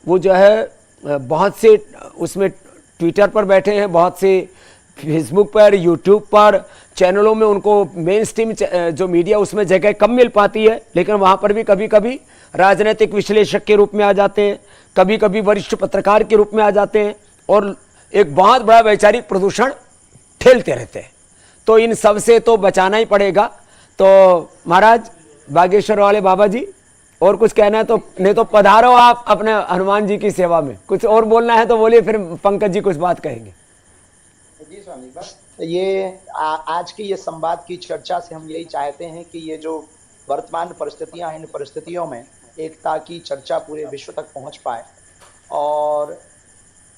वो जो है बहुत से उसमें ट्विटर पर बैठे हैं, बहुत से फेसबुक पर, यूट्यूब पर, चैनलों में उनको मेन स्ट्रीम जो मीडिया उसमें जगह कम मिल पाती है, लेकिन वहाँ पर भी कभी कभी राजनीतिक विश्लेषक के रूप में आ जाते हैं, कभी कभी वरिष्ठ पत्रकार के रूप में आ जाते हैं और एक बहुत बड़ा वैचारिक प्रदूषण ठेलते रहते हैं। तो इन सब से तो बचाना ही पड़ेगा। तो महाराज बागेश्वर वाले बाबा जी, और कुछ कहना है तो, नहीं तो पधारो आप अपने हनुमान जी की सेवा में। कुछ और बोलना है तो बोलिए, फिर पंकज जी कुछ बात कहेंगे। जी स्वामी, बस ये आज की ये संवाद की चर्चा से हम यही चाहते हैं कि ये जो वर्तमान परिस्थितियां हैं, इन परिस्थितियों में एकता की चर्चा पूरे विश्व तक पहुंच पाए। और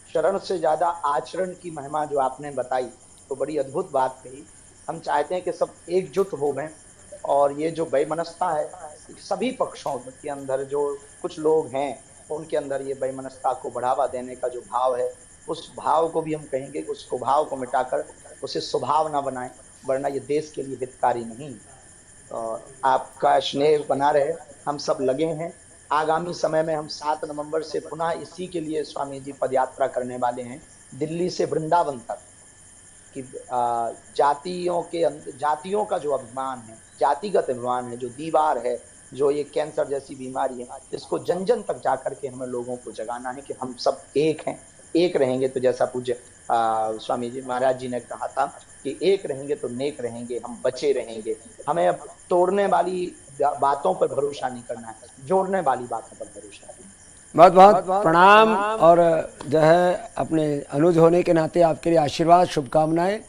शरण से ज्यादा आचरण की महिमा जो आपने बताई, तो बड़ी अद्भुत बात कही। हम चाहते हैं कि सब एकजुट हो गए और ये जो वैमनस्यता है सभी पक्षों के अंदर, जो कुछ लोग हैं उनके अंदर ये वैमनस्यता को बढ़ावा देने का जो भाव है, उस भाव को भी हम कहेंगे कि उस कुभाव को मिटाकर उसे स्वभाव ना बनाएं, वरना ये देश के लिए हितकारी नहीं। और आपका स्नेह बना रहे, हम सब लगे हैं। आगामी समय में हम 7 नवंबर से पुनः इसी के लिए स्वामी जी पदयात्रा करने वाले हैं, दिल्ली से वृंदावन तक। कि जातियों का जो अभिमान है, जातिगत अभिमान है, जो दीवार है, जो ये कैंसर जैसी बीमारी है, इसको जन जन तक जाकर के हमें लोगों को जगाना है कि हम सब एक हैं। एक रहेंगे तो जैसा पूज्य स्वामी जी महाराज जी ने कहा था कि एक रहेंगे तो नेक रहेंगे, हम बचे रहेंगे। हमें अब तोड़ने वाली बातों पर भरोसा नहीं करना है, जोड़ने वाली बातों पर भरोसा करना है। बहुत बहुत प्रणाम। और जो है अपने अनुज होने के नाते आपके लिए आशीर्वाद, शुभकामनाएं।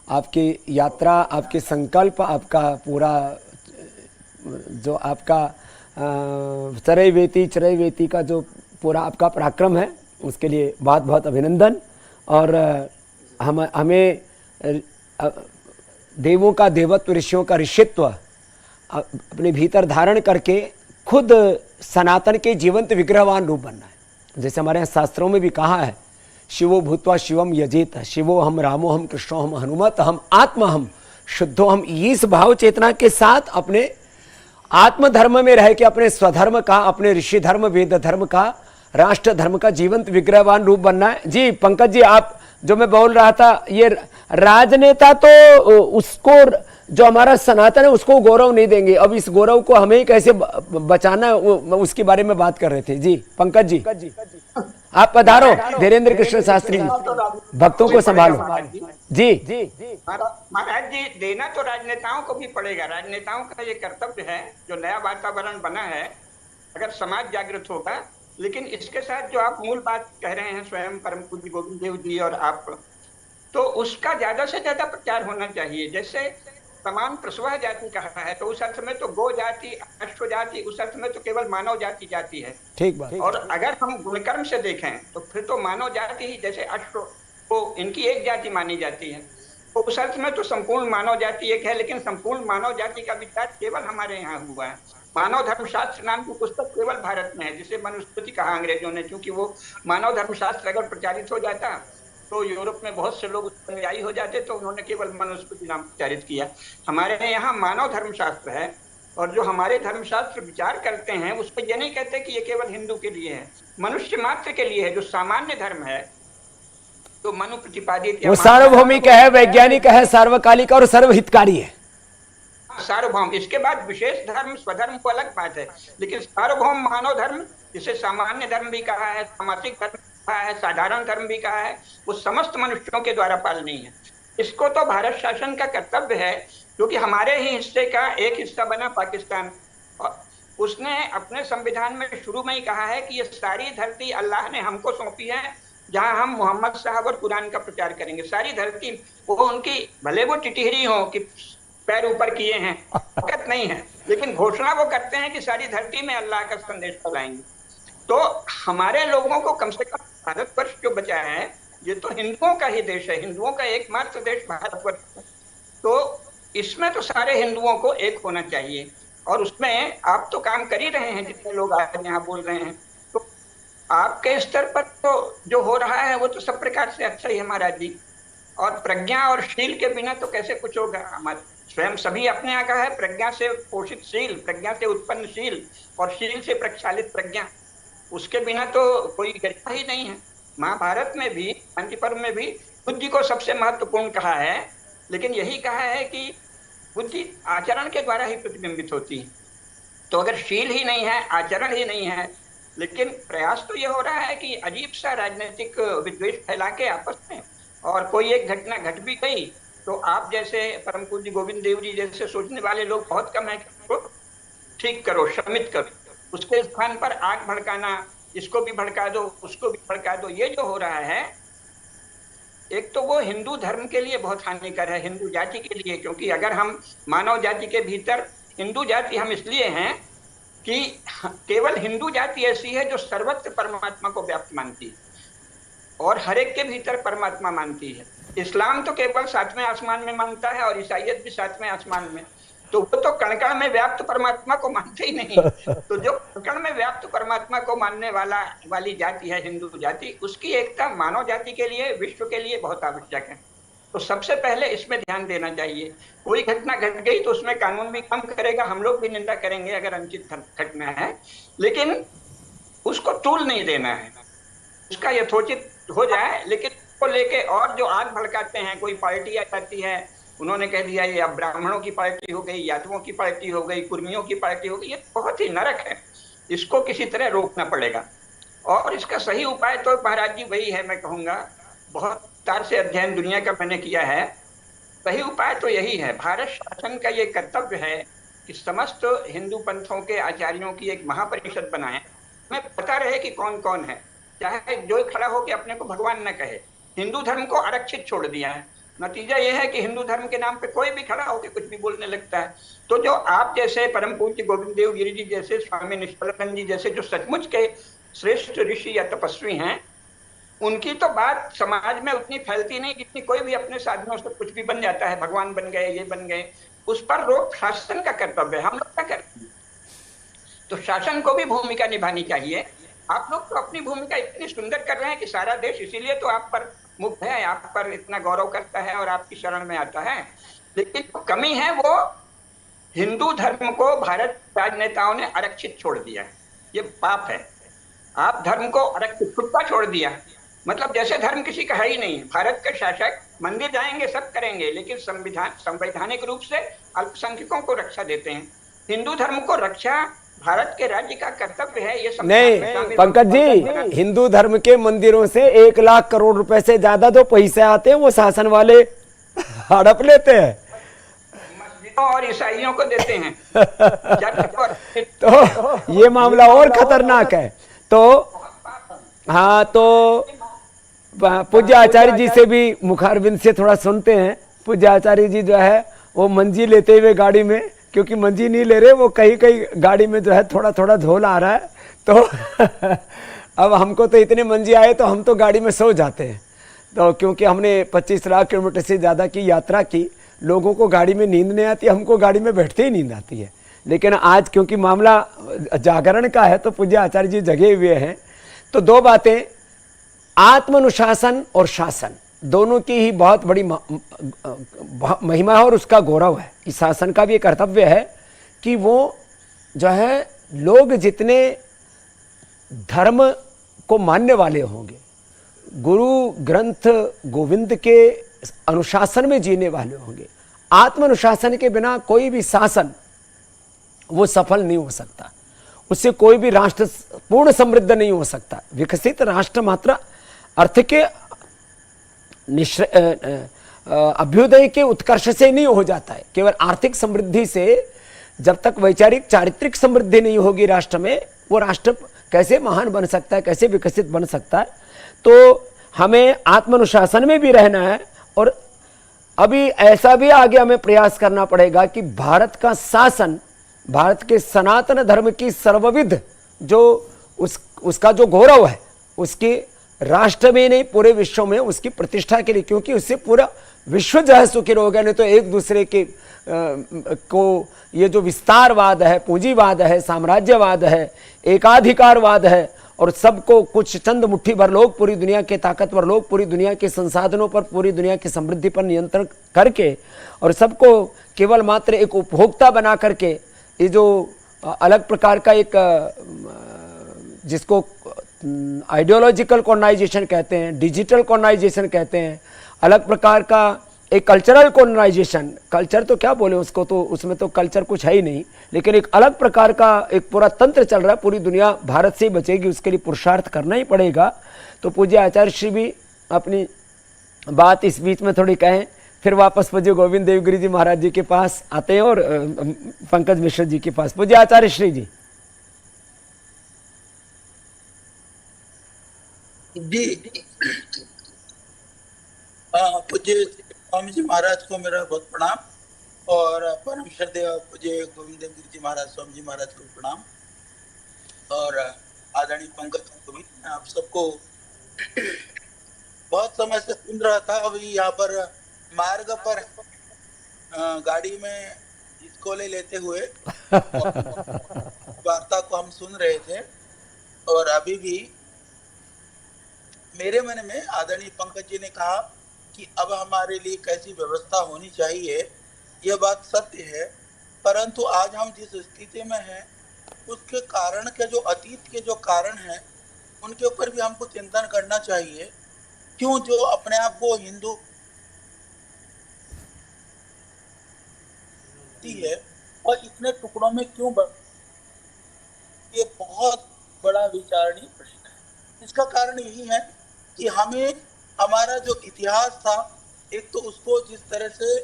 आपकी यात्रा, आपके संकल्प, आपका पूरा जो आपका चरैवेती का जो पूरा आपका पराक्रम है, उसके लिए बहुत बहुत अभिनंदन। और हमें देवों का देवत्व, ऋषियों का ऋषित्व अपने भीतर धारण करके खुद सनातन के जीवंत विग्रहवान रूप बनना है। जैसे हमारे यहाँ शास्त्रों में भी कहा है, शिवो भूत्वा शिवम यजेत, शिवो हम रामो हम कृष्णो हम हनुमत हम आत्मा हम शुद्धो हम। इस भाव चेतना के साथ अपने आत्म धर्म में रह के अपने स्वधर्म का, अपने ऋषि धर्म, वेद धर्म का, राष्ट्र धर्म का जीवंत विग्रहवान रूप बनना है। जी पंकज जी, आप जो मैं बोल रहा था, ये राजनेता तो उसको, जो हमारा सनातन है उसको गौरव नहीं देंगे। अब इस गौरव को हमें कैसे बचाना है, उसके बारे में बात कर रहे थे। जी पंकज जी, आप पधारो। धीरेन्द्र कृष्ण शास्त्री जी, भक्तों को संभालो। जी महाराज जी, देना तो राजनेताओं को भी पड़ेगा। राजनेताओं का ये कर्तव्य है, जो नया वातावरण बना है, अगर समाज जागृत होगा। लेकिन इसके साथ जो आप मूल बात कह रहे हैं, स्वयं परम पूज्य गोविंद देव जी और आप, तो उसका ज्यादा से ज्यादा प्रचार होना चाहिए। जैसे समान प्रसव जाति कहा है, तो उस अर्थ में तो गो जाति, अश्व जाति, उस अर्थ में तो केवल मानव जाति जाती है। ठीक बात। और अगर हम गुणकर्म से देखें तो फिर तो मानव जाति ही, जैसे अश्व को इनकी एक जाति मानी जाती है, तो उस अर्थ में तो संपूर्ण मानव जाति एक है। लेकिन संपूर्ण मानव जाति का विचार केवल हमारे यहाँ हुआ है। मानव धर्मशास्त्र नाम की पुस्तक केवल भारत में है, जिसे मनुस्मृति कहा अंग्रेजों ने, क्योंकि वो मानव धर्मशास्त्र अगर प्रचारित हो जाता तो यूरोप में बहुत से लोग अनुयायी हो जाते, तो उन्होंने केवल मनुस्मृति नाम प्रचारित किया। हमारे यहाँ मानव धर्मशास्त्र है, और जो हमारे धर्मशास्त्र विचार करते हैं उसको ये नहीं कहते कि ये केवल हिंदू के लिए है, मनुष्य मात्र के लिए है। जो सामान्य धर्म है, तो मनु प्रतिपादित, वो सार्वभौमिक है, वैज्ञानिक है, सार्वकालिक और सर्वहितकारी है। सार्वभौम। इसके बाद विशेष धर्म, स्वधर्म को अलग बात है, लेकिन सार्वभौम मानव धर्म, जिसे सामान्य धर्म भी कहा है, सामाजिक धर्म कहा है, साधारण धर्म भी कहा है, वो समस्त मनुष्यों के द्वारा पालनीय है। इसको तो भारत शासन का कर्तव्य है, क्योंकि हमारे ही हिस्से का एक हिस्सा बना पाकिस्तान, और उसने अपने संविधान में शुरू में ही कहा है कि ये सारी धरती अल्लाह ने हमको सौंपी है, जहां हम मोहम्मद साहब और कुरान का प्रचार करेंगे। सारी धरती वो उनकी, भले वो टिटहरी हो कि पैर ऊपर किए हैं, ताकत नहीं है, लेकिन घोषणा वो करते हैं कि सारी धरती में अल्लाह का संदेश फैलाएंगे। तो हमारे लोगों को कम से कम भारतवर्ष जो बचा है, ये तो हिंदुओं का ही देश है, हिंदुओं का एकमात्र देश भारतवर्ष है। तो इसमें तो सारे हिंदुओं को एक होना चाहिए, और उसमें आप तो काम कर ही रहे हैं, जितने लोग आज यहाँ बोल रहे हैं। तो आपके स्तर पर तो जो हो रहा है वो तो सब प्रकार से अच्छा ही है महाराज जी। और प्रज्ञा और शील के बिना तो कैसे कुछ होगा। हमारे स्वयं सभी अपने यहाँ का है, प्रज्ञा से पोषित शील, प्रज्ञा से उत्पन्न शील, और शील से प्रक्षालित प्रज्ञा, उसके बिना तो कोई गति ही नहीं है। महाभारत में भी, शांति पर्व में भी बुद्धि को सबसे महत्वपूर्ण कहा है, लेकिन यही कहा है कि बुद्धि आचरण के द्वारा ही प्रतिबिंबित होती है। तो अगर शील ही नहीं है, आचरण ही नहीं है, लेकिन प्रयास तो ये हो रहा है कि अजीब सा राजनीतिक विद्वेष फैला के आपस में, और कोई एक घटना घट भी गई तो आप जैसे परम पूज्य गोविंद देव जी जैसे सोचने वाले लोग बहुत कम है, ठीक करो, शमित करो, उसके स्थान पर आग भड़काना, इसको भी भड़का दो, उसको भी भड़का दो, ये जो हो रहा है, एक तो वो हिंदू धर्म के लिए बहुत हानिकर है, हिंदू जाति के लिए। क्योंकि अगर हम मानव जाति के भीतर, हिंदू जाति हम इसलिए हैं कि केवल हिंदू जाति ऐसी है जो सर्वत्र परमात्मा को व्याप्त मानती है और हर एक के भीतर परमात्मा मानती है। इस्लाम तो केवल 7वें आसमान में मानता है, और ईसाइयत भी 7वें आसमान में। तो वो तो कण-कण में व्याप्त परमात्मा को मानते ही नहीं। तो जो कण में व्याप्त परमात्मा को मानने वाली जाति है हिंदू जाति, उसकी एकता मानव जाति के लिए, विश्व के लिए बहुत आवश्यक है। तो सबसे पहले इसमें ध्यान देना चाहिए। कोई घटना घट गई तो उसमें कानून भी काम करेगा, हम लोग भी निंदा करेंगे अगर अनुचित घटना है, लेकिन उसको तूल नहीं देना है, उसका यथोचित हो जाए। लेकिन उसको लेके और जो आग भड़काते हैं, कोई पार्टी आ जाती है, उन्होंने कह दिया ये अब ब्राह्मणों की पार्टी हो गई, यादवों की पार्टी हो गई, कुर्मियों की पार्टी हो गई, ये बहुत ही नरक है। इसको किसी तरह रोकना पड़ेगा, और इसका सही उपाय तो महाराज जी वही है। मैं कहूँगा बहुत तार से अध्ययन दुनिया का मैंने किया है, सही उपाय तो यही है। भारत शासन का ये कर्तव्य है कि समस्त हिंदू पंथों के आचार्यों की एक महापरिषद बनाए, हमें पता रहे कि कौन कौन है, चाहे जो खड़ा हो कि अपने को भगवान न कहे। हिंदू धर्म को आरक्षित छोड़ दिया है, नतीजा यह है कि हिंदू धर्म के नाम पे कोई भी खड़ा होकर कुछ भी बोलने लगता है। तो जो आप जैसे परम पूज्य गोविंद देव गिरि जी जैसे, स्वामी निष्कलानंद जी जैसे, जो सचमुच के श्रेष्ठ ऋषि या तपस्वी हैं, उनकी तो बात समाज में उतनी फैलती नहीं जितनी कोई भी अपने साधनों से कुछ भी बन जाता है, भगवान बन गए, ये बन गए। उस पर रोक शासन का कर्तव्य है, हम लोग क्या करते हैं। तो शासन को भी भूमिका निभानी चाहिए। आप लोग तो अपनी भूमिका इतनी सुंदर कर रहे हैं कि सारा देश इसीलिए तो आप पर मुक्त है, आप पर इतना गौरव करता है और आपकी शरण में आता है। लेकिन तो कमी है वो हिंदू धर्म को भारत राजनेताओं ने आरक्षित छोड़ दिया है, ये पाप है। आप धर्म को आरक्षित खुद छोड़ दिया, मतलब जैसे धर्म किसी का है ही नहीं है। भारत के शासक मंदिर जाएंगे, सब करेंगे, लेकिन संवैधानिक रूप से अल्पसंख्यकों को रक्षा देते हैं। हिंदू धर्म को रक्षा भारत के राज्य का कर्तव्य है। ये नहीं पंकज जी, हिंदू धर्म के मंदिरों से 1 लाख करोड़ रुपए से ज्यादा जो पैसे आते हैं वो शासन वाले हड़प लेते हैं, मस्जिदों और ईसाइयों को देते हैं। तो ये मामला और खतरनाक है। तो हाँ, तो पूज्य आचार्य जी से भी मुखारबिंद से थोड़ा सुनते हैं। पूज्य आचार्य जी जो है वो मंजी लेते हुए गाड़ी में, क्योंकि मंजी नहीं ले रहे, वो कहीं कहीं गाड़ी में जो है थोड़ा थोड़ा धोल आ रहा है। तो अब हमको तो इतने मंजी आए तो हम तो गाड़ी में सो जाते हैं। तो क्योंकि हमने 25 लाख किलोमीटर से ज़्यादा की यात्रा की, लोगों को गाड़ी में नींद नहीं आती, हमको गाड़ी में बैठते ही नींद आती है। लेकिन आज क्योंकि मामला जागरण का है तो पूज्य आचार्य जी जगे हुए हैं। तो 2 बातें, आत्मानुशासन और शासन, दोनों की ही बहुत बड़ी महिमा है और उसका गौरव है कि शासन का भी एक कर्तव्य है कि वो जो है लोग जितने धर्म को मानने वाले होंगे, गुरु ग्रंथ गोविंद के अनुशासन में जीने वाले होंगे, आत्मानुशासन के बिना कोई भी शासन वो सफल नहीं हो सकता, उससे कोई भी राष्ट्र पूर्ण समृद्ध नहीं हो सकता। विकसित राष्ट्र मात्र अर्थ के अभ्युदय के उत्कर्ष से नहीं हो जाता है, केवल आर्थिक समृद्धि से। जब तक वैचारिक चारित्रिक समृद्धि नहीं होगी राष्ट्र में, वो राष्ट्र कैसे महान बन सकता है, कैसे विकसित बन सकता है। तो हमें आत्मानुशासन में भी रहना है, और अभी ऐसा भी आगे हमें प्रयास करना पड़ेगा कि भारत का शासन, भारत के सनातन धर्म की सर्वविध जो उसका जो गौरव है, उसके राष्ट्र में नहीं पूरे विश्व में उसकी प्रतिष्ठा के लिए, क्योंकि उससे पूरा विश्व जो है सुखी होगा। नहीं तो एक दूसरे के को ये जो विस्तारवाद है, पूंजीवाद है, साम्राज्यवाद है, एकाधिकारवाद है, और सबको कुछ चंद मुट्ठी भर लोग, पूरी दुनिया के ताकतवर लोग, पूरी दुनिया के संसाधनों पर, पूरी दुनिया की समृद्धि पर नियंत्रण करके, और सबको केवल मात्र एक उपभोक्ता बना करके, ये जो अलग प्रकार का एक जिसको आइडियोलॉजिकल कॉलोनाइजेशन कहते हैं, डिजिटल कॉलोनाइजेशन कहते हैं, अलग प्रकार का एक कल्चरल कॉलोनाइजेशन, कल्चर तो क्या बोले उसको, तो उसमें तो कल्चर कुछ है ही नहीं, लेकिन एक अलग प्रकार का एक पूरा तंत्र चल रहा है। पूरी दुनिया भारत से ही बचेगी, उसके लिए पुरुषार्थ करना ही पड़ेगा। तो पूज्य आचार्य श्री भी अपनी बात इस बीच में थोड़ी कहें, फिर वापस पूज्य गोविंद देवगिरी जी महाराज जी के पास आते हैं और पंकज मिश्र जी के पास। पूज्य आचार्य श्री जी। जी, पूज्य स्वामी जी महाराज को मेरा बहुत प्रणाम, और परम श्रद्धेय पूज्य गोविंद देवगिरी जी महाराज, स्वामी जी महाराज को प्रणाम, और आदरणीय पंकज को भी। आप सबको बहुत समय से सुन रहा था। अभी यहाँ पर मार्ग पर गाड़ी में इसकोले लेते हुए वार्ता को हम सुन रहे थे, और अभी भी मेरे मन में आदरणीय पंकज जी ने कहा कि अब हमारे लिए कैसी व्यवस्था होनी चाहिए, यह बात सत्य है। परंतु आज हम जिस स्थिति में हैं, उसके कारण के जो अतीत के जो कारण हैं, उनके ऊपर भी हमको चिंतन करना चाहिए। क्यों जो अपने आप को हिंदू है और इतने टुकड़ों में क्यों ये बहुत बड़ा विचारणीय प्रश्न है। इसका कारण यही है कि हमें हमारा जो इतिहास था, एक तो उसको जिस तरह से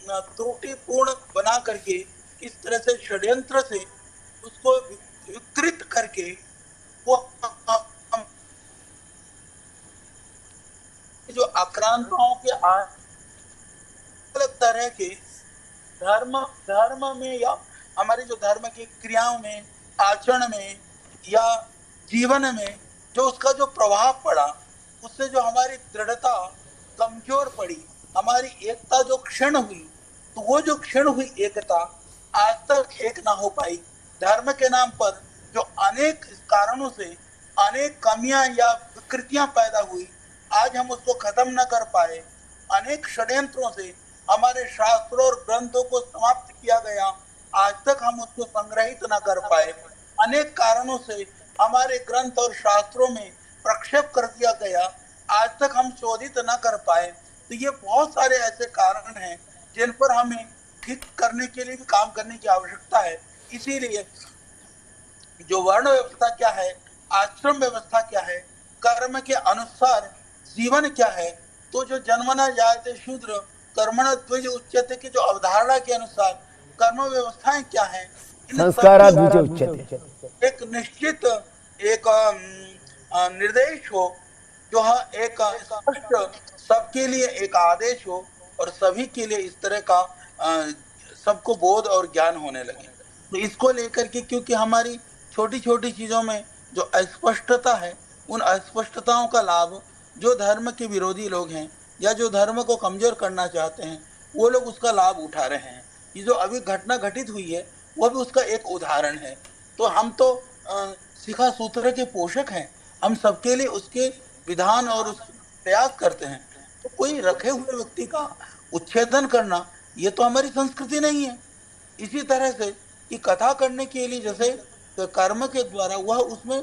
त्रुटिपूर्ण बना करके, इस तरह से षड्यंत्र से उसको विकृत करके, वो जो आक्रांताओं के अलग तरह के धर्म में या हमारे जो धर्म की क्रियाओं में, आचरण में या जीवन में जो उसका जो प्रभाव पड़ा, उससे जो हमारी दृढ़ता कमजोर पड़ी, हमारी एकता जो क्षीण हुई, तो वो जो क्षीण हुई एकता आज तक एक ना हो पाई। धर्म के नाम पर जो अनेक कारणों से अनेक कमियां या विकृतियां पैदा हुई, आज हम उसको खत्म न कर पाए। अनेक षड्यंत्रों से हमारे शास्त्रों और ग्रंथों को समाप्त किया गया, आज तक हम उसको संग्रहित न कर पाए। अनेक कारणों से हमारे ग्रंथ और शास्त्रों में प्रक्षेप कर दिया गया, आज तक हम शोधित न कर पाए। तो ये बहुत सारे ऐसे कारण हैं जिन पर हमें ठीक करने के लिए भी काम करने की आवश्यकता है। इसीलिए जो वर्ण व्यवस्था क्या है, आश्रम व्यवस्था क्या है, कर्म के अनुसार जीवन क्या है, तो जो जन्मना जायते शूद्र कर्मण द्विज उच्यते की जो अवधारणा के अनुसार कर्म व्यवस्थाएं क्या हैं, संस्काराद् द्विज उच्यते, एक निश्चित एक निर्देश हो, जो एक स्पष्ट सबके लिए एक आदेश हो, और सभी के लिए इस तरह का सबको बोध और ज्ञान होने लगे। तो इसको लेकर के, क्योंकि हमारी छोटी छोटी चीजों में जो अस्पष्टता है, उन अस्पष्टताओं का लाभ जो धर्म के विरोधी लोग हैं या जो धर्म को कमजोर करना चाहते हैं, वो लोग उसका लाभ उठा रहे हैं। ये जो अभी घटना घटित हुई है, वो भी उसका एक उदाहरण है। तो हम तो शिखा सूत्र के पोषक हैं, हम सबके लिए उसके विधान और उस प्रयास करते हैं। तो कोई रखे हुए व्यक्ति का उच्छेदन करना, ये तो हमारी संस्कृति नहीं है। इसी तरह से कि कथा करने के लिए जैसे कर्म के द्वारा, वह उसमें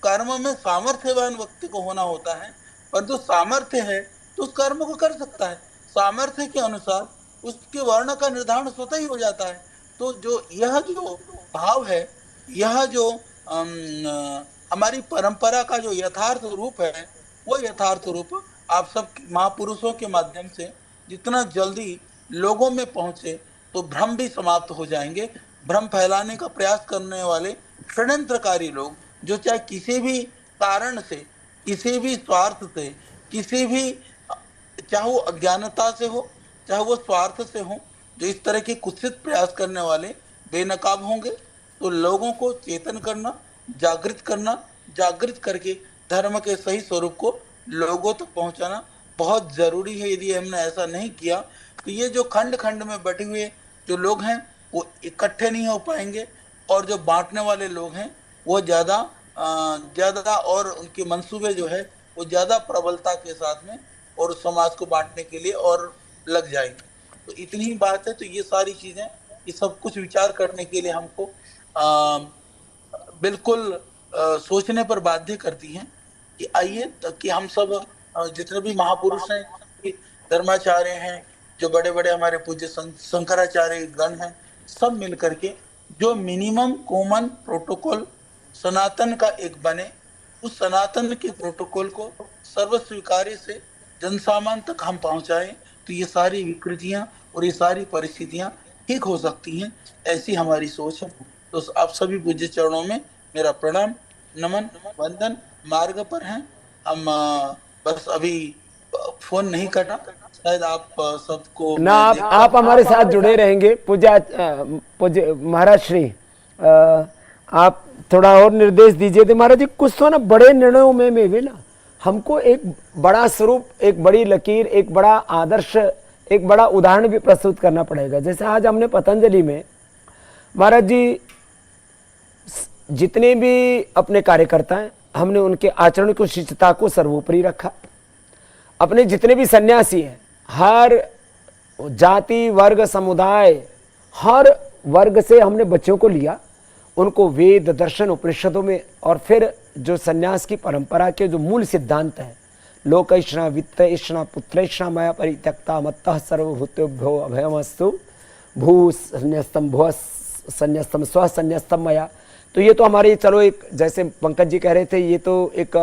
कर्म में सामर्थ्यवान व्यक्ति को होना होता है, परंतु सामर्थ्य है तो उस कर्म को कर सकता है। सामर्थ्य के अनुसार उसके वर्ण का निर्धारण स्वतः ही हो जाता है। तो यह जो भाव है, यह जो हमारी परंपरा का जो यथार्थ रूप है, वो यथार्थ रूप आप सब महापुरुषों के माध्यम से जितना जल्दी लोगों में पहुंचे, तो भ्रम भी समाप्त हो जाएंगे। भ्रम फैलाने का प्रयास करने वाले षड्यंत्रकारी लोग, जो चाहे किसी भी कारण से, किसी भी स्वार्थ से, किसी भी, चाहे वो अज्ञानता से हो चाहे वो स्वार्थ से हो, जो इस तरह के कुत्सित प्रयास करने वाले बेनकाब होंगे। तो लोगों को चेतन करना, जागृत करके धर्म के सही स्वरूप को लोगों तक पहुंचाना बहुत जरूरी है। यदि हमने ऐसा नहीं किया तो ये जो खंड खंड में बटे हुए जो लोग हैं वो इकट्ठे नहीं हो पाएंगे, और जो बांटने वाले लोग हैं वो ज्यादा और उनके मंसूबे जो है वो ज्यादा प्रबलता के साथ में और समाज को बांटने के लिए और लग जाएंगे। तो इतनी ही बात है। तो ये सारी चीजें, ये सब कुछ विचार करने के लिए हमको बिल्कुल सोचने पर बाध्य करती हैं कि आइए कि हम सब जितने भी महापुरुष हैं, धर्माचार्य हैं, जो बड़े बड़े हमारे पूज्य शंकराचार्य गण हैं, सब मिल करके जो मिनिमम कॉमन प्रोटोकॉल सनातन का एक बने, उस सनातन के प्रोटोकॉल को सर्वस्वीकार्य से जनसामान्य तक हम पहुंचाएं, तो ये सारी विकृतियां और ये सारी परिस्थितियां ठीक हो सकती हैं। ऐसी हमारी सोच है। तो आप सभी पूज्य चरणों में मेरा प्रणाम, नमन, वंदन। मार्ग पर हैं हम, बस अभी फोन नहीं कटा, शायद आप सबको ना आप हमारे साथ जुड़े रहेंगे। पूज्य महाराज श्री, आप थोड़ा और निर्देश दीजिए थे महाराज जी। कुछ तो ना बड़े निर्णयों में भी ना हमको एक बड़ा स्वरूप, एक बड़ी लकीर, एक बड़ा आदर्श, एक बड़ा उदाहरण भी प्रस्तुत करना पड़ेगा। जैसे आज हमने पतंजलि में महाराज जी जितने भी अपने कार्यकर्ता हैं, हमने उनके आचरण को, शिष्टता को सर्वोपरि रखा। अपने जितने भी सन्यासी हैं, हर जाति वर्ग समुदाय, हर वर्ग से हमने बच्चों को लिया, उनको वेद दर्शन उपनिषदों में, और फिर जो सन्यास की परंपरा के जो मूल सिद्धांत हैं, लोकैषणा वित्तैषणा पुत्रैषणा मया परित्यक्ता मत्तः सर्वभूतेभ्यो अभयमस्तु भू संन्यस्तम भुव संन्यस्तम स्व संन्यस्तम मया। तो ये तो हमारे, चलो एक, जैसे पंकज जी कह रहे थे, ये तो एक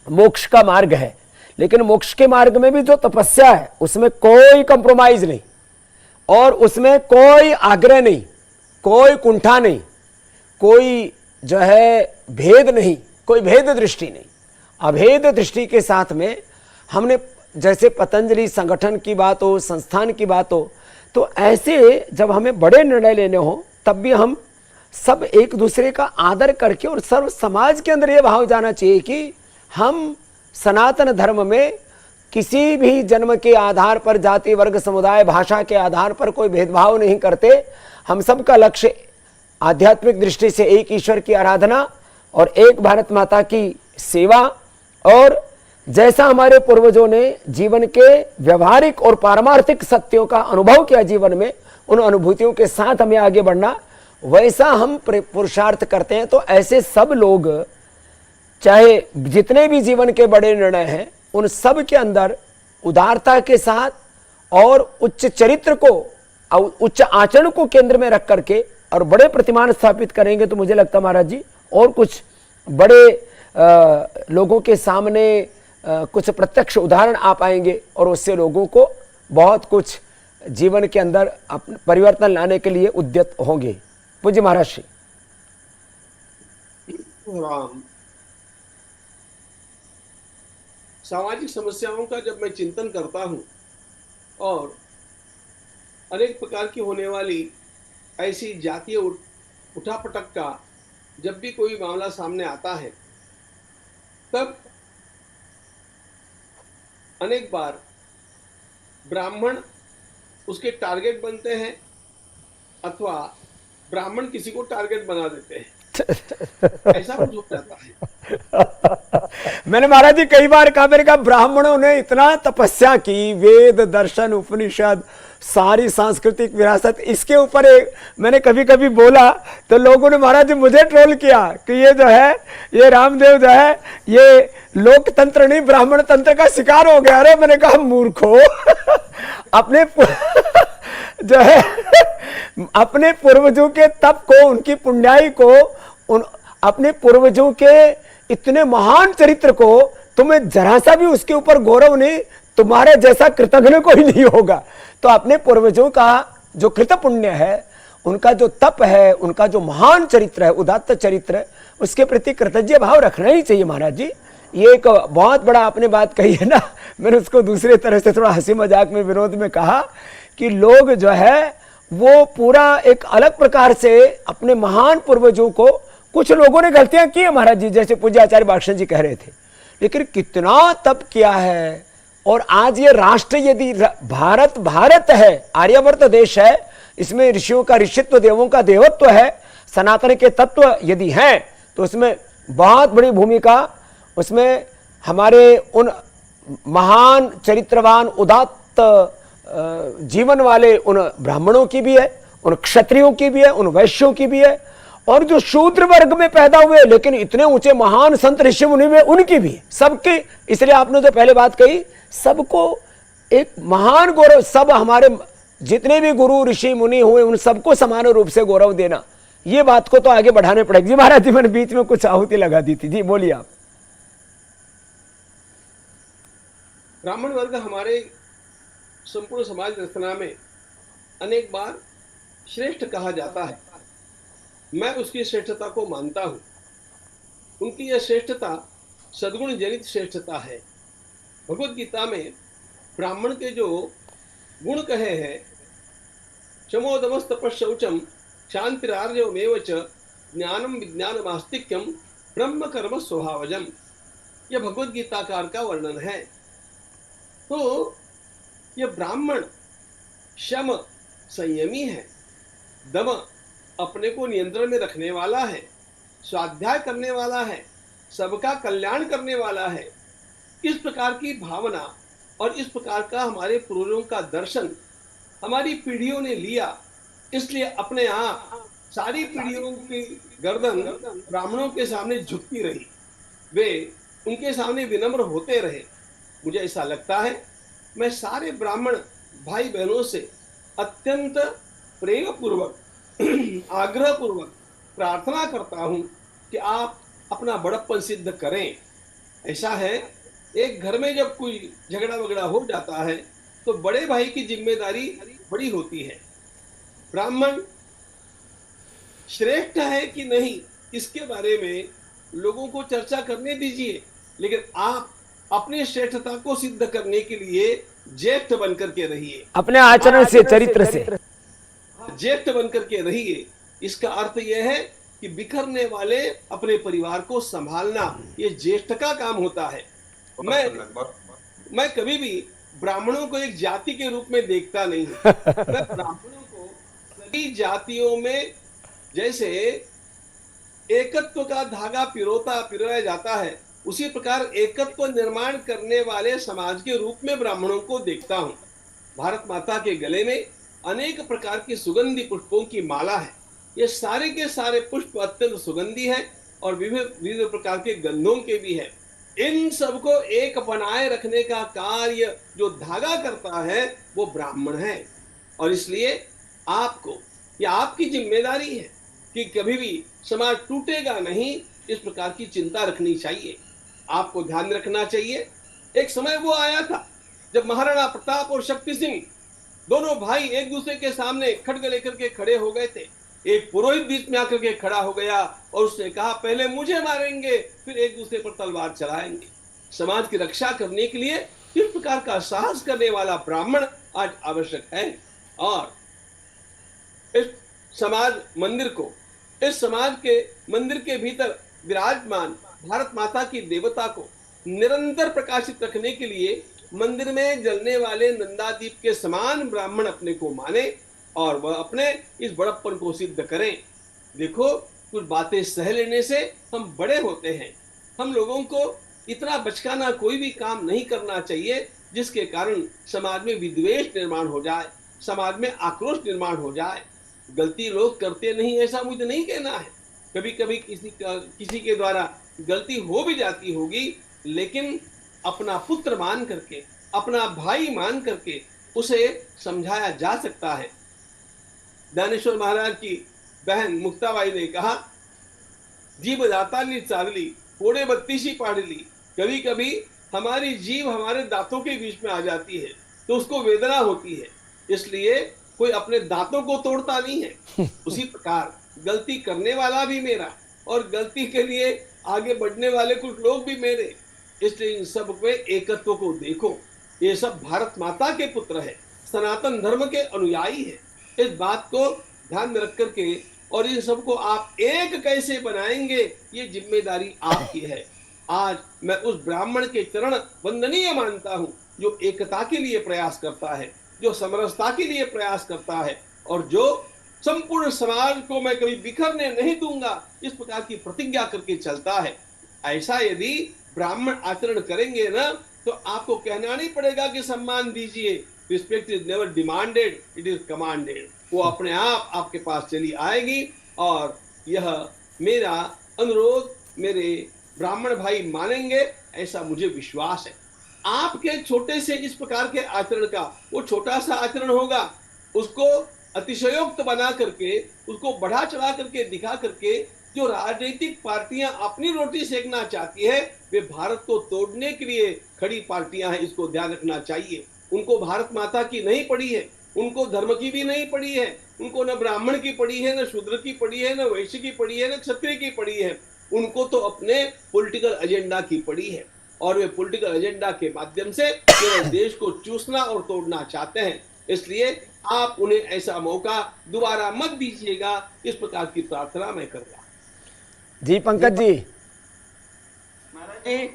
मोक्ष का मार्ग है, लेकिन मोक्ष के मार्ग में भी जो तपस्या है उसमें कोई कंप्रोमाइज नहीं, और उसमें कोई आग्रह नहीं, कोई कुंठा नहीं, कोई जो है भेद नहीं, कोई भेद दृष्टि नहीं। अभेद दृष्टि के साथ में हमने, जैसे पतंजलि संगठन की बात हो, संस्थान की बात हो, तो ऐसे जब हमें बड़े निर्णय लेने हो तब भी हम सब एक दूसरे का आदर करके, और सर्व समाज के अंदर ये भाव जाना चाहिए कि हम सनातन धर्म में किसी भी जन्म के आधार पर, जाति वर्ग समुदाय भाषा के आधार पर कोई भेदभाव नहीं करते। हम सबका लक्ष्य आध्यात्मिक दृष्टि से एक ईश्वर की आराधना और एक भारत माता की सेवा, और जैसा हमारे पूर्वजों ने जीवन के व्यवहारिक और पारमार्थिक सत्यों का अनुभव किया जीवन में, उन अनुभूतियों के साथ हमें आगे बढ़ना, वैसा हम पुरुषार्थ करते हैं। तो ऐसे सब लोग, चाहे जितने भी जीवन के बड़े निर्णय हैं, उन सब के अंदर उदारता के साथ और उच्च चरित्र को, उच्च आचरण को केंद्र में रख करके और बड़े प्रतिमान स्थापित करेंगे, तो मुझे लगता महाराज जी और कुछ बड़े लोगों के सामने कुछ प्रत्यक्ष उदाहरण आ पाएंगे, और उससे लोगों को बहुत कुछ जीवन के अंदर परिवर्तन लाने के लिए उद्यत होंगे। पूज्य महाराज श्री। सामाजिक समस्याओं का जब मैं चिंतन करता हूं और अनेक प्रकार की होने वाली ऐसी जातीय उठापटक का जब भी कोई मामला सामने आता है, तब अनेक बार ब्राह्मण उसके टारगेट बनते हैं अथवा ब्राह्मण किसी को टारगेट बना देते हैं। ऐसा कुछ हो जाता है। मैंने महाराज जी कई बार कहा, मैंने कहा ब्राह्मणों ने इतना तपस्या की, वेद दर्शन उपनिषद सारी सांस्कृतिक विरासत, इसके ऊपर मैंने कभी कभी बोला तो लोगों ने महाराज जी मुझे ट्रोल किया कि ये जो है, ये रामदेव जो है, ये लोकतंत्र नहीं ब्राह्मण तंत्र का शिकार हो गया। अरे मैंने कहा मूर्खो, अपने जो है अपने पूर्वजों के तप को, उनकी पुण्याई को, अपने पूर्वजों के इतने महान चरित्र को तुम्हें जरा सा भी उसके ऊपर गौरव नहीं, तुम्हारे जैसा कृतज्ञ कोई नहीं होगा। तो अपने पूर्वजों का जो कृत पुण्य है, उनका जो तप है, उनका जो महान चरित्र है, उदात्त चरित्र है, उसके प्रति कृतज्ञ भाव रखना ही चाहिए महाराज जी। ये एक बहुत बड़ा आपने बात कही है ना, मैंने उसको दूसरे तरह से थोड़ा हंसी मजाक में विनोद में कहा कि लोग जो है वो पूरा एक अलग प्रकार से अपने महान पूर्वजों को, कुछ लोगों ने गलतियां की है महाराज जी, जैसे पूज्य आचार्य भाषण जी कह रहे थे, लेकिन कितना तप किया है। और आज ये राष्ट्र यदि भारत है, आर्यवर्त देश है, इसमें ऋषियों का ऋषित्व, देवों का देवत्व है, सनातन के तत्व यदि हैं तो उसमें बहुत बड़ी भूमिका उसमें हमारे उन महान चरित्रवान उदात्त जीवन वाले उन ब्राह्मणों की भी है, उन क्षत्रियों की भी है, उन वैश्यों की भी है, और जो शूद्र वर्ग में पैदा हुए लेकिन इतने ऊंचे महान संत ऋषि मुनि में उनकी भी है, सबकी। इसलिए आपने जो पहले बात कही, सबको एक महान गौरव, सब हमारे जितने भी गुरु ऋषि मुनि हुए उन सबको समान रूप से गौरव देना, ये बात को तो आगे बढ़ाने पड़ेगी। जी महाराज जी, मैंने बीच में कुछ आहुति लगा दी थी, जी बोलिए आप। ब्राह्मण वर्ग हमारे संपूर्ण समाज रचना में अनेक बार श्रेष्ठ कहा जाता है। मैं उसकी श्रेष्ठता को मानता हूं। उनकी यह श्रेष्ठता सद्गुण जनित श्रेष्ठता है। भगवत गीता में ब्राह्मण के जो गुण कहे हैं, क्षमोदमस्तप शौचम शांतिरार्जवमेव च ज्ञानम विज्ञानमास्तिक्यम ब्रह्म कर्म स्वभावजम, यह भगवत गीताकार का वर्णन है। तो यह ब्राह्मण शम संयमी है, दम अपने को नियंत्रण में रखने वाला है, स्वाध्याय करने वाला है, सबका कल्याण करने वाला है। इस प्रकार की भावना और इस प्रकार का हमारे पूर्वजों का दर्शन हमारी पीढ़ियों ने लिया, इसलिए अपने यहाँ सारी पीढ़ियों की गर्दन ब्राह्मणों के सामने झुकती रही, वे उनके सामने विनम्र होते रहे। मुझे ऐसा लगता है, मैं सारे ब्राह्मण भाई बहनों से अत्यंत प्रेम पूर्वक आग्रह पूर्वक प्रार्थना करता हूं कि आप अपना बड़प्पन सिद्ध करें। ऐसा है, एक घर में जब कोई झगड़ा वगड़ा हो जाता है तो बड़े भाई की जिम्मेदारी बड़ी होती है। ब्राह्मण श्रेष्ठ है कि नहीं, इसके बारे में लोगों को चर्चा करने दीजिए, लेकिन आप अपनी श्रेष्ठता को सिद्ध करने के लिए ज्येष्ठ बनकर के रहिए, अपने आचरण से, चरित्र से ज्येष्ठ बनकर के रहिए। इसका अर्थ यह है कि बिखरने वाले अपने परिवार को संभालना, ये ज्येष्ठ का काम होता है। मैं कभी भी ब्राह्मणों को एक जाति के रूप में देखता नहीं। मैं ब्राह्मणों को सभी जातियों में जैसे एकत्व का धागा पिरोया जाता है, उसी प्रकार एकत्व निर्माण करने वाले समाज के रूप में ब्राह्मणों को देखता हूं। भारत माता के गले में अनेक प्रकार की सुगंधी पुष्पों की माला है। ये सारे के सारे पुष्प अत्यंत सुगंधी है और विविध प्रकार के गंधों के भी है। इन सबको एक बनाए रखने का कार्य जो धागा करता है वो ब्राह्मण है, और इसलिए आपको, यह आपकी जिम्मेदारी है कि कभी भी समाज टूटेगा नहीं, इस प्रकार की चिंता रखनी चाहिए। आपको ध्यान रखना चाहिए, एक समय वो आया था जब महाराणा प्रताप और शक्ति सिंह दोनों भाई एक दूसरे के सामने खड्ग लेकर के खड़े हो गए थे। एक पुरोहित बीच में आकर के खड़ा हो गया और उसने कहा, पहले मुझे मारेंगे फिर एक दूसरे पर तलवार चलाएंगे। समाज की रक्षा करने के लिए इस प्रकार का साहस करने वाला ब्राह्मण आज आवश्यक है। और इस समाज मंदिर को, इस समाज के मंदिर के भीतर विराजमान भारत माता की देवता को निरंतर प्रकाशित रखने के लिए मंदिर में जलने वाले नंदादीप के समान ब्राह्मण अपने को माने और वह अपने इस बड़प्पन को सिद्ध करें। देखो, कुछ बातें सह लेने से हम बड़े होते हैं। हम लोगों को इतना बचकाना कोई भी काम नहीं करना चाहिए जिसके कारण समाज में विद्वेष निर्माण हो जाए, समाज में आक्रोश निर्माण हो जाए। गलती लोग करते नहीं ऐसा मुझे नहीं कहना है, कभी कभी किसी के द्वारा गलती हो भी जाती होगी, लेकिन अपना पुत्र मान करके, अपना भाई मान करके उसे समझाया जा सकता है। दानेश्वर महाराज की बहन मुक्ताबाई ने कहा, जीव दातांनी चावली कोड़े 32 पाड़ली। कभी कभी हमारी जीव हमारे दांतों के बीच में आ जाती है तो उसको वेदना होती है, इसलिए कोई अपने दांतों को तोड़ता नहीं है। उसी प्रकार गलती करने वाला भी मेरा और गलती के लिए आगे बढ़ने वाले कुछ लोग भी मेरे, इसलिए इन सब में एकत्व को देखो। ये सब भारत माता के पुत्र है, सनातन धर्म के अनुयायी है। इस बात को ध्यान में रख करके और इन सबको आप एक कैसे बनाएंगे, ये जिम्मेदारी आपकी है। आज मैं उस ब्राह्मण के चरण वंदनीय मानता हूं जो एकता के लिए प्रयास करता है, जो समरसता के लिए प्रयास करता है और जो संपूर्ण समाज को मैं कभी बिखरने नहीं दूंगा इस प्रकार की प्रतिज्ञा करके चलता है। ऐसा यदि ब्राह्मण आचरण करेंगे ना तो आपको कहना नहीं पड़ेगा कि सम्मान दीजिए। Respect is never demanded, it is commanded. वो अपने आप आपके पास चली आएगी और यह मेरा अनुरोध मेरे ब्राह्मण भाई मानेंगे, ऐसा मुझे विश्वास है। आपके छोटे से इस प्रकार के आचरण का वो छोटा सा आचरण होगा, उसको अतिशयोक्त बना करके, उसको बढ़ा चढ़ा करके दिखा करके जो राजनीतिक पार्टियां अपनी रोटी सेकना चाहती है वे भारत को तोड़ने के लिए खड़ी पार्टियां हैं। इसको ध्यान रखना चाहिए। उनको भारत माता की नहीं पड़ी है, उनको धर्म की भी नहीं पड़ी है, उनको न ब्राह्मण की पड़ी है, न शूद्र की पड़ी है, न वैश्य की पड़ी है, न क्षत्रिय की पड़ी है। उनको तो अपने पॉलिटिकल एजेंडा की पड़ी है और वे पॉलिटिकल एजेंडा के माध्यम से केवल देश को चूसना और तोड़ना चाहते हैं। इसलिए आप उन्हें ऐसा मौका दोबारा मत दीजिएगा, इस प्रकार की प्रार्थना मैं कर रहा हूं। जी पंकज जी। महाराज जी,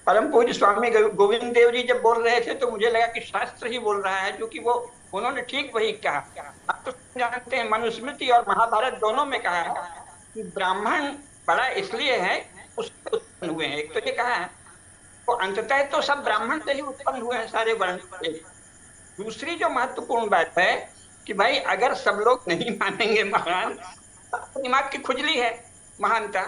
परम पूज्य स्वामी गोविंद देव जी जब बोल रहे थे तो मुझे लगा कि शास्त्र ही बोल रहा है, क्योंकि वो उन्होंने ठीक वही कहा। आप तो जानते हैं मनुस्मृति और महाभारत दोनों में कहा है कि ब्राह्मण बड़ा इसलिए है उससे उत्पन्न हुए हैं। एक तो ये कहा है तो अंततः तो सब ब्राह्मण से ही उत्पन्न हुए हैं सारे वर्ण। दूसरी जो महत्वपूर्ण बात है कि भाई अगर सब लोग नहीं मानेंगे महान, तो दिमाग की खुजली है। महानता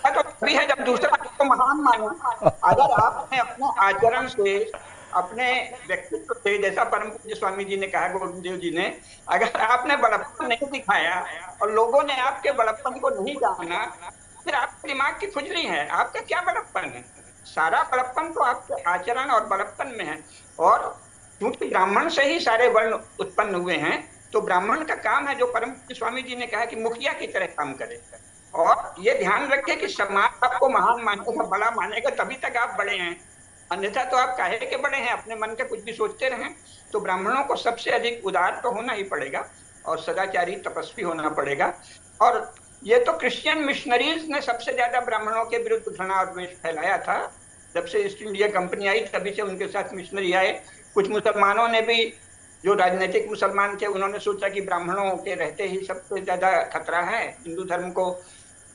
तो भी है जब दूसरा को महान मानो। अगर आपने अपने आचरण से, अपने व्यक्तित्व से, जैसा परम पूज्य स्वामी जी ने कहा, गोविंद देव जी ने, अगर आपने बड़प्पन नहीं दिखाया और लोगों ने आपके बड़प्पन को नहीं जाना, फिर आपके दिमाग की खुजली है। आपका क्या बड़प्पन है? सारा बड़प्पन तो आपके आचरण और बड़प्पन में है। और क्योंकि ब्राह्मण से ही सारे वर्ण उत्पन्न हुए हैं, तो ब्राह्मण का काम है, जो परम पूज्य स्वामी जी ने कहा, कि मुखिया की तरह काम करे। और ये ध्यान रखे कि समाज आपको महान मानेगा, बड़ा मानेगा, तभी तक आप बड़े हैं। अन्यथा तो आप काहे के बड़े हैं, अपने मन के कुछ भी सोचते रहें। तो ब्राह्मणों को सबसे अधिक उदार तो होना ही पड़ेगा और सदाचारी तपस्वी होना पड़ेगा। और ये तो क्रिश्चियन मिशनरीज ने सबसे ज्यादा ब्राह्मणों के विरुद्ध घृणा और द्वेष फैलाया था। जब से ईस्ट इंडिया कंपनी आई तभी से उनके साथ मिशनरी आए। कुछ मुसलमानों ने भी, जो राजनीतिक मुसलमान थे, उन्होंने सोचा कि ब्राह्मणों के रहते ही सबसे ज्यादा खतरा है, हिंदू धर्म को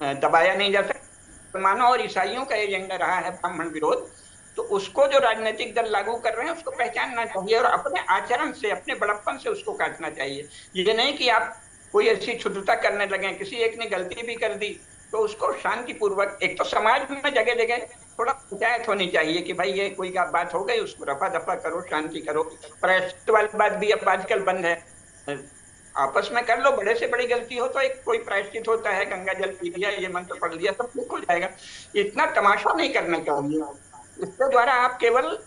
दबाया नहीं जा सकता। मुसलमानों और ईसाइयों का एजेंडा रहा है ब्राह्मण विरोध। तो उसको जो राजनीतिक दल लागू कर रहे हैं उसको पहचानना चाहिए और अपने आचरण से, अपने बड़प्पन से उसको काटना चाहिए। ये नहीं कि आप कोई ऐसी क्षुद्रता करने लगे। किसी एक ने गलती भी कर दी तो उसको शांतिपूर्वक, एक तो समाज में जगह जगह थोड़ा पंचायत होनी चाहिए कि भाई ये कोई का बात हो गई, उसको रफा दफा करो, शांति करो। प्रायश्चित वाली बात भी अब आजकल बंद है, आपस में कर लो। बड़े से बड़ी गलती हो तो एक कोई प्रायश्चित होता है, गंगा जल पी लिया, ये मंत्र पढ़ लिया, सब ठीक हो जाएगा। इतना तमाशा नहीं करना चाहिए। इसके द्वारा आप केवल,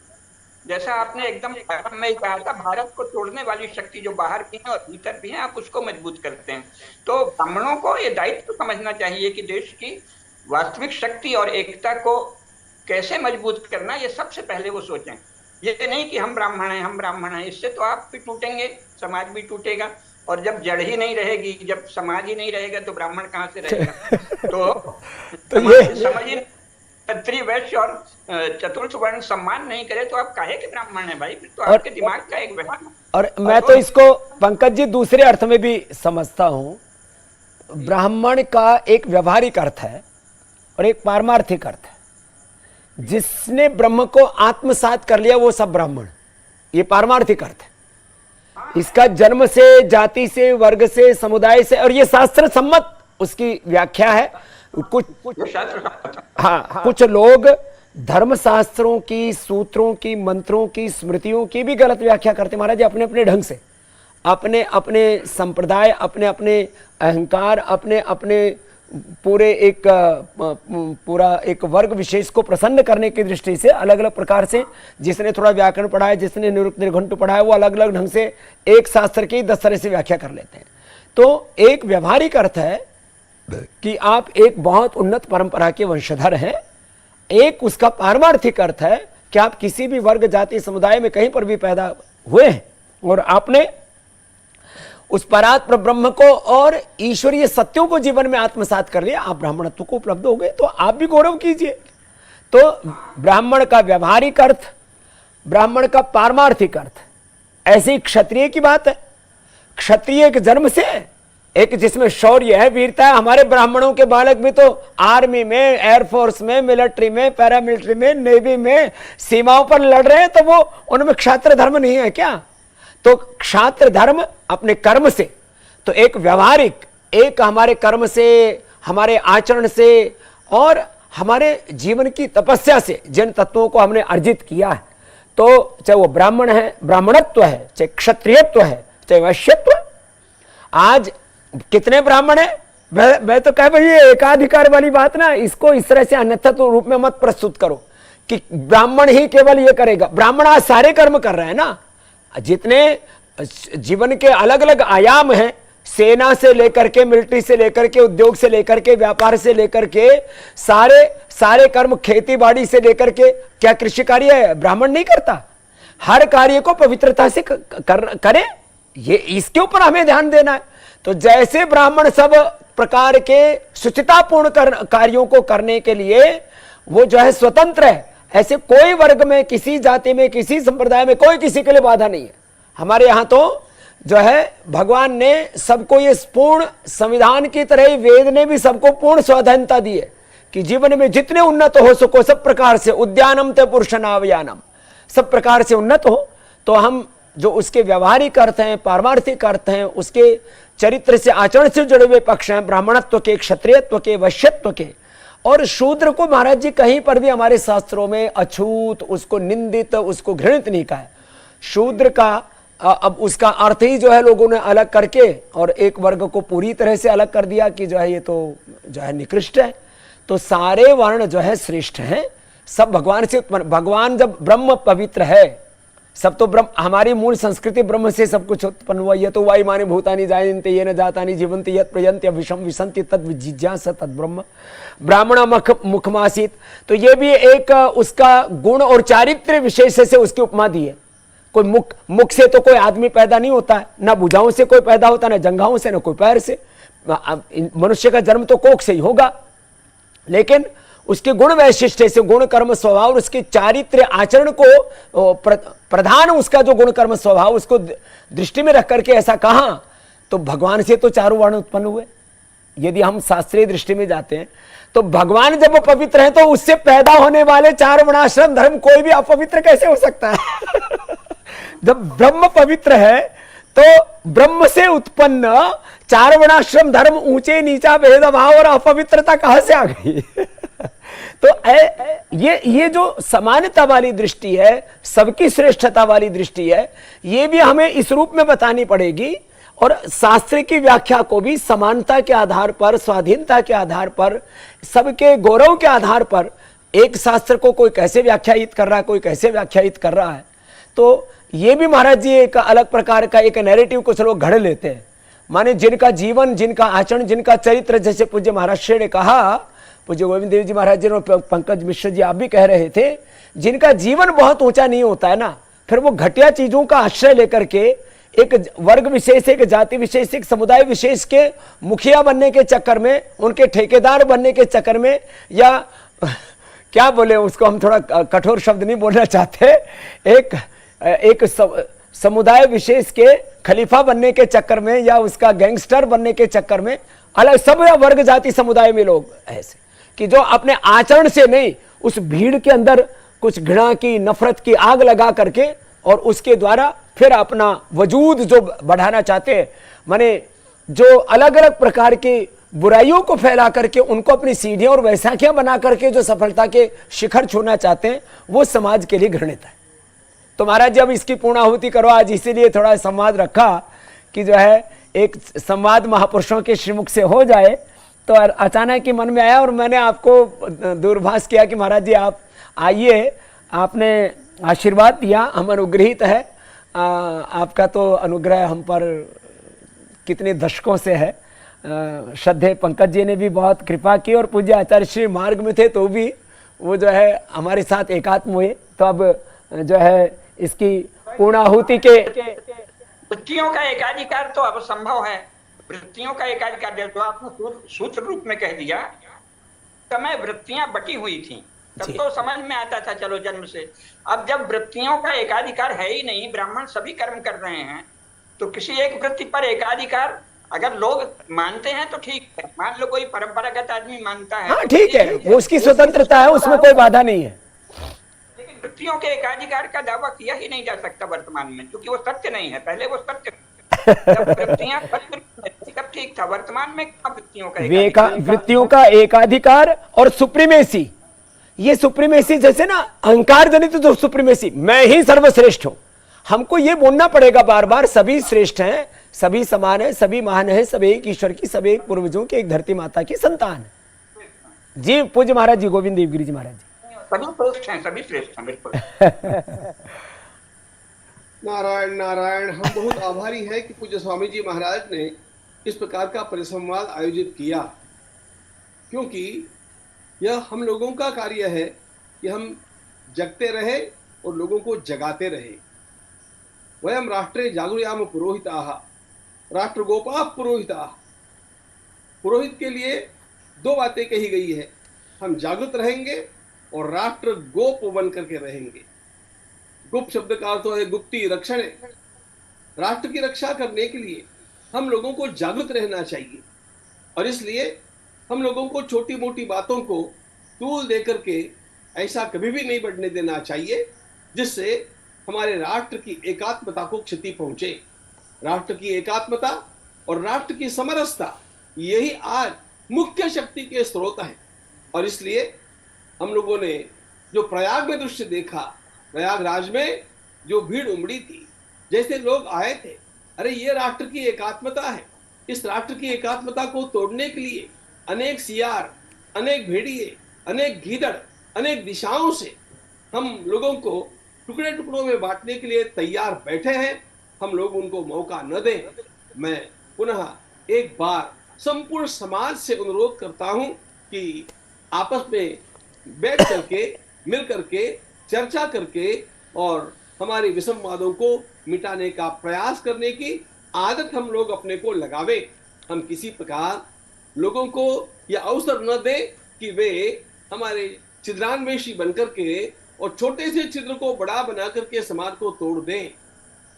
जैसा आपने एकदम में कहा था, भारत को तोड़ने वाली शक्ति जो बाहर भी है और भीतर भी है, आप उसको मजबूत करते हैं। तो ब्राह्मणों को ये दायित्व समझना चाहिए कि देश की वास्तविक शक्ति और एकता को कैसे मजबूत करना, ये सबसे पहले वो सोचें। ये नहीं कि हम ब्राह्मण हैं, हम ब्राह्मण हैं। इससे तो आप भी टूटेंगे, समाज भी टूटेगा। और जब जड़ ही नहीं रहेगी, जब समाज ही नहीं रहेगा, तो ब्राह्मण कहाँ से रहेगा? तो ये समझिए, क्षत्रिय, वैश्य और चतुर्थ वर्ण सम्मान नहीं करे तो आप काहे के ब्राह्मण हैं भाई? तो आपके दिमाग का एक वहम। और मैं तो इसको पंकज जी दूसरे अर्थ में भी समझता हूँ। ब्राह्मण का एक व्यवहारिक अर्थ है और एक पारमार्थिक अर्थ है। जिसने ब्रह्म को आत्मसात कर लिया वो सब ब्राह्मण, ये पारमार्थिक अर्थ है। इसका जन्म से, जाति से, वर्ग से, समुदाय से, और ये शास्त्र सम्मत उसकी व्याख्या है। कुछ लोग धर्मशास्त्रों की, सूत्रों की, मंत्रों की, स्मृतियों की भी गलत व्याख्या करते महाराज, अपने अपने ढंग से, अपने अपने संप्रदाय, अपने अपने अहंकार, अपने अपने पूरे पूरा एक वर्ग विशेष को प्रसन्न करने की दृष्टि से अलग अलग प्रकार से, जिसने थोड़ा व्याकरण पढ़ा है, जिसने निरुक्त निर्घंटु पढ़ा है, वो अलग अलग ढंग से एक शास्त्र की 10 तरह से व्याख्या कर लेते हैं। तो एक व्यवहारिक अर्थ है कि आप एक बहुत उन्नत परंपरा के वंशधर हैं, एक उसका पारमार्थिक अर्थ है कि आप किसी भी वर्ग जाति समुदाय में कहीं पर भी पैदा हुए हैं और आपने उस परात्पर ब्रह्म को और ईश्वरीय सत्यों को जीवन में आत्मसात कर लिया, आप ब्राह्मणत्व को उपलब्ध हो गए, तो आप भी गौरव कीजिए। तो ब्राह्मण का व्यवहारिक अर्थ, ब्राह्मण का पारमार्थिक अर्थ, ऐसे ही क्षत्रिय की बात है। क्षत्रिय के जन्म से एक जिसमें शौर्य है, वीरता है। हमारे ब्राह्मणों के बालक भी तो आर्मी में, एयरफोर्स में, मिलिट्री में, पैरामिलिट्री में, नेवी में सीमाओं पर लड़ रहे हैं, तो वो उनमें क्षात्र धर्म नहीं है क्या? तो क्षात्र धर्म अपने कर्म से, तो एक व्यवहारिक, एक हमारे कर्म से, हमारे आचरण से और हमारे जीवन की तपस्या से जिन तत्वों को हमने अर्जित किया है, तो चाहे वो ब्राह्मण है, ब्राह्मणत्व है, चाहे क्षत्रियत्व है, चाहे वैश्यत्व। आज कितने ब्राह्मण है? मैं तो कह भाई ये एकाधिकार वाली बात ना, इसको इस तरह से अन्यथा तो रूप में मत प्रस्तुत करो कि ब्राह्मण ही केवल ये करेगा। ब्राह्मण आज सारे कर्म कर रहे हैं ना, जितने जीवन के अलग अलग आयाम हैं, सेना से लेकर के, मिलिट्री से लेकर के, उद्योग से लेकर के, व्यापार से लेकर के, सारे कर्म, खेती बाड़ी से लेकर के, क्या कृषि कार्य ब्राह्मण नहीं करता? हर कार्य को पवित्रता से करे, ये इसके ऊपर हमें ध्यान देना है। तो जैसे ब्राह्मण सब प्रकार के शुचितापूर्ण कार्यों को करने के लिए वो जो है स्वतंत्र है, ऐसे कोई वर्ग में, किसी जाति में, किसी संप्रदाय में कोई किसी के लिए बाधा नहीं है। हमारे यहाँ तो जो है भगवान ने सबको ये पूर्ण संविधान की तरह ही वेद ने भी सबको पूर्ण स्वाधीनता दी है कि जीवन में जितने उन्नत हो सको सब प्रकार से, उद्यानम ते पुरुषनावयानम, सब प्रकार से उन्नत हो। तो हम जो उसके व्यवहारिक अर्थ हैं, पारमार्थिक अर्थ हैं, उसके चरित्र से, आचरण से जुड़े हुए पक्ष हैं, ब्राह्मणत्व के, क्षत्रियत्व के, वैश्यत्व के। और शूद्र को महाराज जी कहीं पर भी हमारे शास्त्रों में अछूत, उसको निंदित, उसको घृणित नहीं कहा है। शूद्र का अब उसका अर्थ ही जो है लोगों ने अलग करके और एक वर्ग को पूरी तरह से अलग कर दिया कि जो है ये तो जो है निकृष्ट है। तो सारे वर्ण जो है श्रेष्ठ हैं, सब भगवान से उत्पन्न। भगवान जब ब्रह्म पवित्र है, सब तो ब्रह्म, हमारी मूल संस्कृति ब्रह्म से सब कुछ उत्पन्न हुआ। ये तो वायु माने भूतानि जायन्ते येन जातानि जीवन्ति यत् प्रयन्ति विषम विसन्ति तद् विजिज्ञास तद् ब्रह्म ब्राह्मण मुखमासीत। तो ये भी एक उसका गुण और चारित्र्य विशेष से उसकी उपमा दी है। कोई मुख से तो कोई आदमी पैदा नहीं होता है, ना भुजाओं से कोई पैदा होता, ना जंघाओं से, ना कोई पैर से। मनुष्य का जन्म तो कोख से ही होगा, लेकिन उसके गुण वैशिष्ट से, गुण कर्म स्वभाव, उसके चारित्र्य आचरण को प्रधान, उसका जो गुण कर्म स्वभाव उसको दृष्टि में रख करके ऐसा कहा। तो भगवान से तो चारों वर्ण उत्पन्न हुए। यदि हम शास्त्रीय दृष्टि में जाते हैं तो भगवान जब वो पवित्र है तो उससे पैदा होने वाले चार वर्णाश्रम धर्म कोई भी अपवित्र कैसे हो सकता है? जब ब्रह्म पवित्र है तो ब्रह्म से उत्पन्न चार वर्णाश्रम धर्म, ऊंचे नीचा भेदभाव और अपवित्रता कहां से आ गई? तो ये जो समानता वाली दृष्टि है, सबकी श्रेष्ठता वाली दृष्टि है, ये भी हमें इस रूप में बतानी पड़ेगी। और शास्त्र की व्याख्या को भी समानता के आधार पर, स्वाधीनता के आधार पर, सबके गौरव के आधार पर, एक शास्त्र को कोई कैसे व्याख्यायित कर रहा है, कोई कैसे व्याख्यायित कर रहा है। तो ये भी महाराज जी एक अलग प्रकार का एक नैरेटिव कुछ लोग घड़ लेते हैं। माने जिनका जीवन, जिनका आचरण, जिनका चरित्र, जैसे पूज्य महाराज श्री ने कहा, पूज्य गोविंद देव जी महाराज जी और पंकज मिश्र जी आप भी कह रहे थे, जिनका जीवन बहुत ऊंचा नहीं होता है ना, फिर वो घटिया चीजों का आश्रय लेकर के एक वर्ग विशेष, एक जाति विशेष, एक समुदाय विशेष के मुखिया बनने के चक्कर में, उनके ठेकेदार बनने के चक्कर में, या क्या बोले उसको, हम थोड़ा कठोर शब्द नहीं बोलना चाहते, एक समुदाय विशेष के खलीफा बनने के चक्कर में, या उसका गैंगस्टर बनने के चक्कर में, अलग सब वर्ग जाति समुदाय में लोग ऐसे कि जो अपने आचरण से नहीं, उस भीड़ के अंदर कुछ घृणा की, नफरत की आग लगा करके और उसके द्वारा फिर अपना वजूद जो बढ़ाना चाहते हैं, माने जो अलग अलग प्रकार की बुराइयों को फैला करके उनको अपनी सीढ़ियां और वैसाखियां बना करके जो सफलता के शिखर छूना चाहते हैं, वो समाज के लिए घृणित है। तो महाराज जब इसकी पूर्णाहुति करो आज, इसीलिए थोड़ा संवाद रखा कि जो है एक संवाद महापुरुषों के श्रीमुख से हो जाए। तो अचानक ही मन में आया और मैंने आपको दूरभाष किया कि महाराज जी आप आइए, आपने आशीर्वाद दिया, हम अनुग्रहित है। आपका तो अनुग्रह हम पर कितने दशकों से है। श्रद्धेय पंकज जी ने भी बहुत कृपा की और पूज्य आचार्य श्री मार्ग में थे तो भी वो जो है हमारे साथ एकात्म हुए। तो अब जो है इसकी पूर्णाहुति के वृत्तियों का एकाधिकार तो अब संभव है। वृत्तियों का एकाधिकार जो आपने सूत्र रूप में कह दिया, समय वृत्तियां बटी हुई थी तब तो समझ में आता था चलो जन्म से। अब जब वृत्तियों का एकाधिकार है ही नहीं, ब्राह्मण सभी कर्म कर रहे हैं, तो किसी एक वृत्ति पर एकाधिकार अगर लोग मानते हैं तो ठीक है। मान लो कोई परंपरागत आदमी मानता है, हाँ ठीक है, वो उसकी स्वतंत्रता है, उसमें कोई बाधा नहीं है। लेकिन वृत्तियों के एकाधिकार का दावा किया ही नहीं जा सकता वर्तमान में, क्योंकि वो सत्य नहीं है। पहले वो सत्य जब वृत्तियां तब ठीक था, वर्तमान में वृत्तियों का एकाधिकार और सुप्रीमेसी, ये सुप्रीमेसी जैसे ना अहंकार जनित जो सुप्रीमेसी, मैं ही सर्वश्रेष्ठ हूं, हमको ये बोलना पड़ेगा बार बार सभी श्रेष्ठ हैं, सभी समान है, सभी महान है, सब एक ईश्वर की, सब एक पूर्वजों की, एक धरती माता की संतान है। जी पूज्य महाराज जी, गोविंद देवगिरी जी महाराज जी, सभी श्रेष्ठ हैं बिल्कुल। नारायण नारायण। हम बहुत आभारी हैं कि पूज्य स्वामी जी महाराज ने इस प्रकार का परिसंवाद आयोजित किया, क्योंकि यह हम लोगों का कार्य है कि हम जगते रहे और लोगों को जगाते रहे। वयम राष्ट्रे जागृयाम पुरोहिताः, राष्ट्र गोपाः पुरोहिताः। पुरोहित के लिए दो बातें कही गई है, हम जागृत रहेंगे और राष्ट्र गोप बन करके रहेंगे। गुप्त शब्द का अर्थ है गुप्ति रक्षण। राष्ट्र की रक्षा करने के लिए हम लोगों को जागृत रहना चाहिए, और इसलिए हम लोगों को छोटी मोटी बातों को तूल दे करके ऐसा कभी भी नहीं बढ़ने देना चाहिए जिससे हमारे राष्ट्र की एकात्मता को क्षति पहुंचे। राष्ट्र की एकात्मता और राष्ट्र की समरसता, यही आज मुख्य शक्ति के स्रोत हैं। और इसलिए हम लोगों ने जो प्रयाग में दृश्य देखा, प्रयागराज में जो भीड़ उमड़ी थी, जैसे लोग आए थे, अरे ये राष्ट्र की एकात्मता है। इस राष्ट्र की एकात्मता को तोड़ने के लिए अनेक सियार, अनेक भेड़िए, अनेक गीदड़, अनेक दिशाओं से हम लोगों को टुकड़े टुकड़ों में बांटने के लिए तैयार बैठे हैं। हम लोग उनको मौका न दें। मैं पुनः एक बार संपूर्ण समाज से अनुरोध करता हूं कि आपस में बैठ करके, मिल करके, चर्चा करके और हमारे विसंवादों को मिटाने का प्रयास करने की आदत हम लोग अपने को लगावे। हम किसी प्रकार लोगों को यह अवसर न दें कि वे हमारे छिद्रान्वेषी बनकर के और छोटे से छिद्र को बड़ा बना करके समाज को तोड़ दें।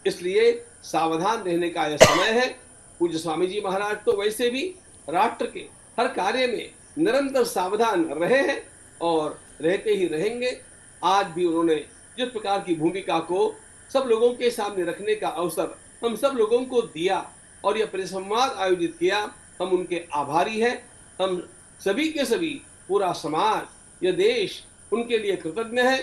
इसलिए सावधान रहने का यह समय है। पूज्य स्वामी जी महाराज तो वैसे भी राष्ट्र के हर कार्य में निरंतर सावधान रहे हैं और रहते ही रहेंगे। आज भी उन्होंने जिस प्रकार की भूमिका को सब लोगों के सामने रखने का अवसर हम सब लोगों को दिया और यह परिसंवाद आयोजित किया, हम उनके आभारी हैं। हम सभी के सभी, पूरा समाज, यह देश उनके लिए कृतज्ञ है।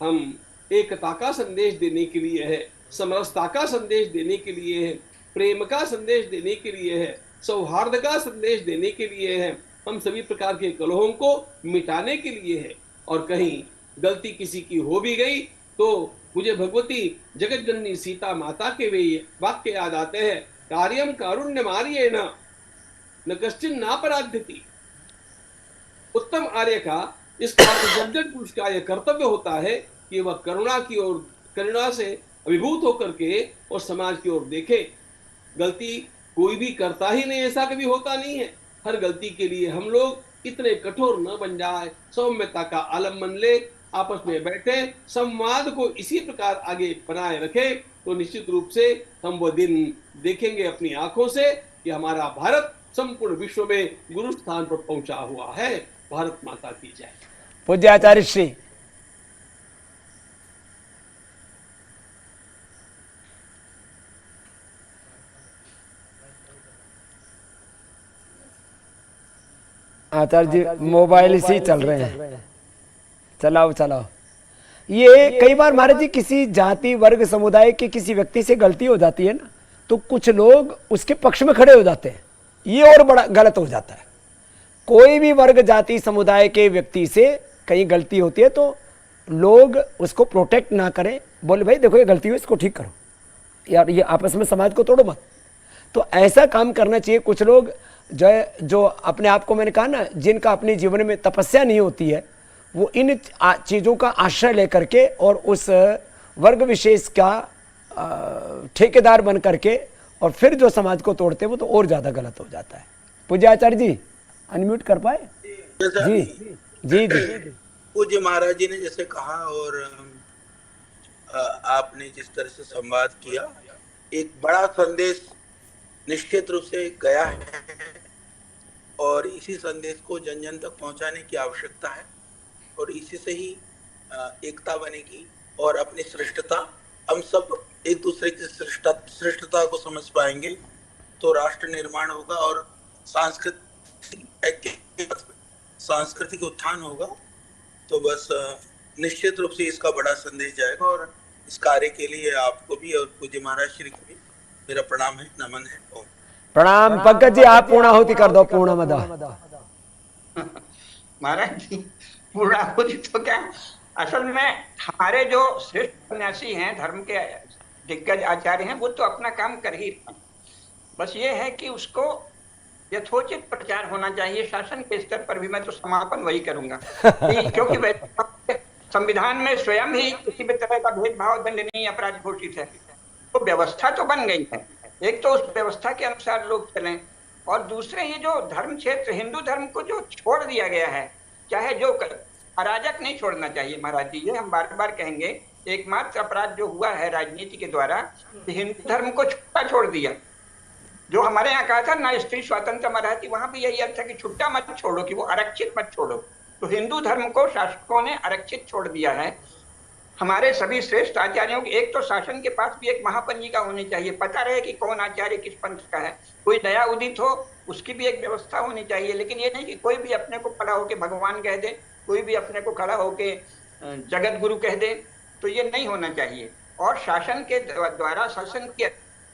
हम एकता का संदेश देने के लिए है, समरसता का संदेश देने के लिए है, प्रेम का संदेश देने के लिए है, सौहार्द का संदेश देने के लिए है, हम सभी प्रकार के कलहों को मिटाने के लिए है। और कहीं गलती किसी की हो भी गई तो मुझे भगवती जगत जननी सीता माता के वे वाक्य याद आते हैं, कार्यम कारुण्य मारिये न कश्चिन नापराध्यति। उत्तम आर्य का इस जन पुरुष का यह कर्तव्य होता है कि वह करुणा की ओर, करुणा से अभिभूत होकर के और समाज की ओर देखे। गलती कोई भी करता ही नहीं, ऐसा कभी होता नहीं है। हर गलती के लिए हम लोग इतने कठोर न बन जाए, सौम्यता का आलम्बन ले, आपस में बैठे, संवाद को इसी प्रकार आगे बनाए रखे, तो निश्चित रूप से हम वो दिन देखेंगे अपनी आंखों से कि हमारा भारत संपूर्ण विश्व में गुरु स्थान पर पहुंचा हुआ है। भारत माता की जय। पूज्य आचार्य श्री आचार्य जी मोबाइल से चल रहे हैं, चलाओ चलाओ। ये कई बार महाराज जी किसी जाति वर्ग समुदाय के किसी व्यक्ति से गलती हो जाती है ना, तो कुछ लोग उसके पक्ष में खड़े हो जाते हैं, ये और बड़ा गलत हो जाता है। कोई भी वर्ग जाति समुदाय के व्यक्ति से कहीं गलती होती है तो लोग उसको प्रोटेक्ट ना करें, बोले भाई देखो ये गलती हुई, इसको ठीक करो यार, ये आपस में समाज को तोड़ो मत। तो ऐसा काम करना चाहिए। कुछ लोग जो अपने आप को, मैंने कहा ना, जिनका अपने जीवन में तपस्या नहीं होती है, वो इन चीज़ों का आश्रय लेकर के और उस वर्ग विशेष का ठेकेदार बन करके और फिर जो समाज को तोड़ते हैं वो तो और ज़्यादा गलत हो जाता है। पूज्य आचार्य जी अनम्यूट कर पाए? जी जी जी। पूज्य महाराज जी ने जैसे कहा और आपने जिस तरह से संवाद किया, एक बड़ा संदेश निश्चित रूप से गया है और इसी संदेश को जन जन तक पहुंचाने की आवश्यकता है और इसी से ही एकता बनेगी और अपनी श्रेष्ठता, हम सब एक दूसरे की श्रेष्ठता को समझ पाएंगे तो राष्ट्र निर्माण होगा और सांस्कृतिक उत्थान होगा। तो बस निश्चित रूप से इसका बड़ा संदेश जाएगा और इस कार्य के लिए आपको भी और पूज्य महाराज श्री को भी मेरा प्रणाम है, नमन है। और प्रणाम। पंकज जी आप पूर्णाहुति कर दो। पूर्णमद महाराज जी पूर्णाहुति तो क्या, असल में हमारे जो श्रेष्ठ सन्यासी हैं, धर्म के दिग्गज आचार्य हैं, वो तो अपना काम कर ही रहे हैं। बस ये है कि उसको यथोचित प्रचार होना चाहिए शासन के स्तर पर भी। मैं तो समापन वही करूंगा क्योंकि संविधान में स्वयं ही किसी भी तरह का भेदभाव दंडनीय अपराध घोषित है। तो व्यवस्था तो बन गई है, एक तो उस व्यवस्था के अनुसार लोग चलें और दूसरे ये जो धर्म क्षेत्र हिंदू धर्म को जो छोड़ दिया गया है, चाहे जो अराजक नहीं छोड़ना चाहिए महाराज जी, ये हम बार बार कहेंगे। एकमात्र अपराध जो हुआ है राजनीति के द्वारा, हिंदू धर्म को छुट्टा छोड़ दिया। जो हमारे यहाँ कहा था ना स्त्री स्वतंत्र महाराज जी, वहां भी यही अर्थ है कि छुट्टा मत छोड़ो, कि वो आरक्षित मत छोड़ो। तो हिंदू धर्म को शासकों ने आरक्षित छोड़ दिया है। हमारे सभी श्रेष्ठ आचार्यों की एक तो शासन के पास भी एक महापंजिका होनी चाहिए, पता रहे कि कौन आचार्य किस पंथ का है। कोई नया उदित हो उसकी भी एक व्यवस्था होनी चाहिए, लेकिन ये नहीं कि कोई भी अपने को खड़ा होके भगवान कह दे, कोई भी अपने को खड़ा होके जगत गुरु कह दे, तो ये नहीं होना चाहिए। और शासन के द्वारा शासन के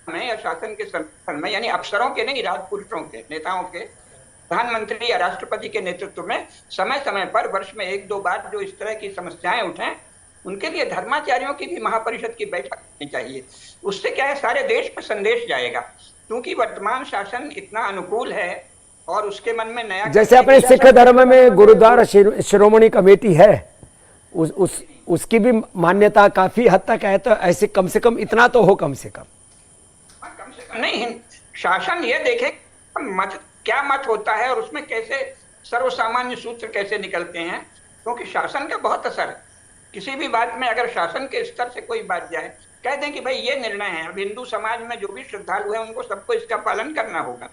में या शासन के संगठन में, यानी अफसरों के नहीं, राजपुरुषों के, नेताओं के, प्रधानमंत्री या राष्ट्रपति के नेतृत्व में समय समय पर वर्ष में 1-2 बार जो इस तरह की समस्याएं उठें, उनके लिए धर्माचार्यों की भी महापरिषद की बैठक होनी चाहिए। उससे क्या है, सारे देश पर संदेश जाएगा। क्योंकि वर्तमान शासन इतना अनुकूल है और उसके मन में नया, जैसे अपने सिख धर्म में गुरुद्वारा शिरोमणि कमेटी है, उसकी भी मान्यता काफी हद तक है। तो ऐसे कम से कम इतना तो हो, कम से कम नहीं, शासन ये देखे मत क्या मत होता है और उसमें कैसे सर्वसामान्य सूत्र कैसे निकलते हैं, क्योंकि शासन का बहुत असर है। किसी भी बात में अगर शासन के स्तर से कोई बात जाए, कह दें कि भाई ये निर्णय है, अब हिंदू समाज में जो भी श्रद्धालु है उनको सबको इसका पालन करना होगा,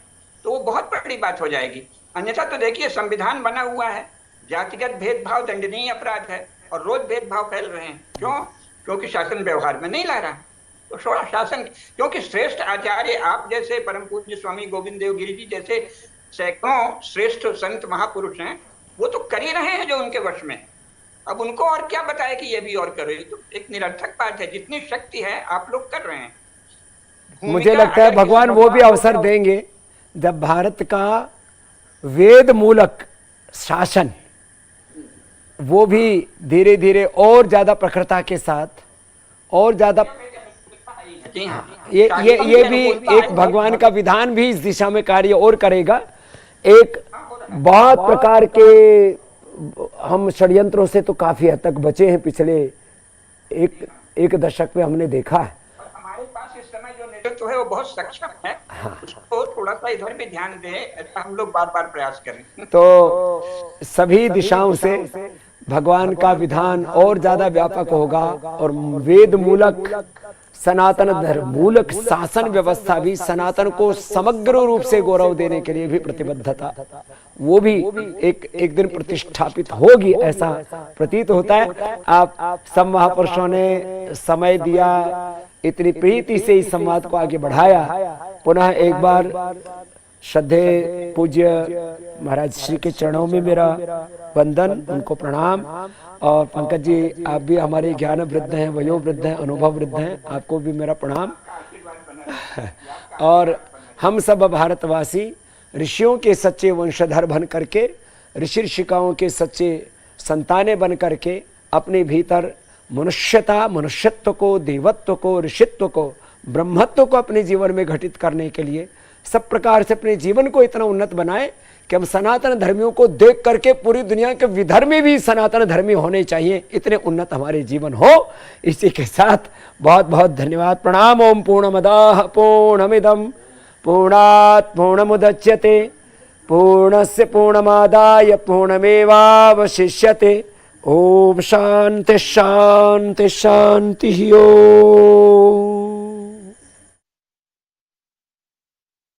तो वो बहुत बड़ी बात हो जाएगी। अन्यथा तो देखिए संविधान बना हुआ है, जातिगत भेदभाव दंडनीय अपराध है और रोज भेदभाव फैल रहे हैं। क्यों? क्योंकि शासन व्यवहार में नहीं ला रहा। तो शासन, क्योंकि श्रेष्ठ आचार्य आप जैसे परम पूज्य स्वामी गोविंद देव गिरी जी जैसे सैकड़ों श्रेष्ठ संत महापुरुष हैं, वो तो कर ही रहे हैं जो उनके वश में। अब उनको और क्या बताए कि ये भी और करो, तो एक निरर्थक बात है। जितनी शक्ति है आप लोग कर रहे हैं। मुझे लगता है भगवान वो भी अवसर देंगे जब भारत का वेद मूलक शासन वो भी धीरे धीरे और ज्यादा प्रखरता के साथ और ज्यादा, ये भी एक भगवान का विधान भी इस दिशा में कार्य और करेगा। एक बहुत प्रकार के हम षड्यंत्रों से तो काफी हद तक बचे हैं, पिछले एक दशक में हमने देखा है। हमारे पास इस समय जो नेतृत्व है वो बहुत सक्षम है। हाँ। उसको थोड़ा सा इधर भी ध्यान दें, ऐसा हम लोग बार बार प्रयास करें। तो सभी दिशाओं से भगवान का विधान और ज्यादा व्यापक होगा और वेद मूलक सनातन धर्म मूलक शासन व्यवस्था भी सनातन को समग्र रूप से गौरव देने के लिए भी प्रतिबद्धता वो भी एक दिन प्रतिष्ठापित होगी, ऐसा प्रतीत होता है। आप सब महापुरुषों ने समय दिया, इतनी प्रीति से इस संवाद को आगे बढ़ाया। पुनः एक बार श्रद्धेय पूज्य महाराज श्री के चरणों में मेरा वंदन, उनको प्रणाम। और पंकज जी आप भी हमारे ज्ञान वृद्ध हैं, वयो वृद्ध हैं, अनुभव वृद्ध हैं, आपको भी मेरा प्रणाम। और हम सब भारतवासी ऋषियों के सच्चे वंशधर बन करके, ऋषि ऋषिकाओं के सच्चे संतानें बन करके अपने भीतर मनुष्यता, मनुष्यत्व को, देवत्व को, ऋषित्व को, ब्रह्मत्व को अपने जीवन में घटित करने के लिए सब प्रकार से अपने जीवन को इतना उन्नत बनाए कि हम सनातन धर्मियों को देख करके पूरी दुनिया के विधर्मी भी सनातन धर्मी होने चाहिए, इतने उन्नत हमारे जीवन हो। इसी के साथ बहुत बहुत धन्यवाद, प्रणाम। ओम पूर्णमदः पूर्णमिदं पूर्णात् पूर्णमुदच्यते पूर्णस्य पूर्णमादाय पूर्णमेवावशिष्यते। ओम शांति शांति शांति। ओम।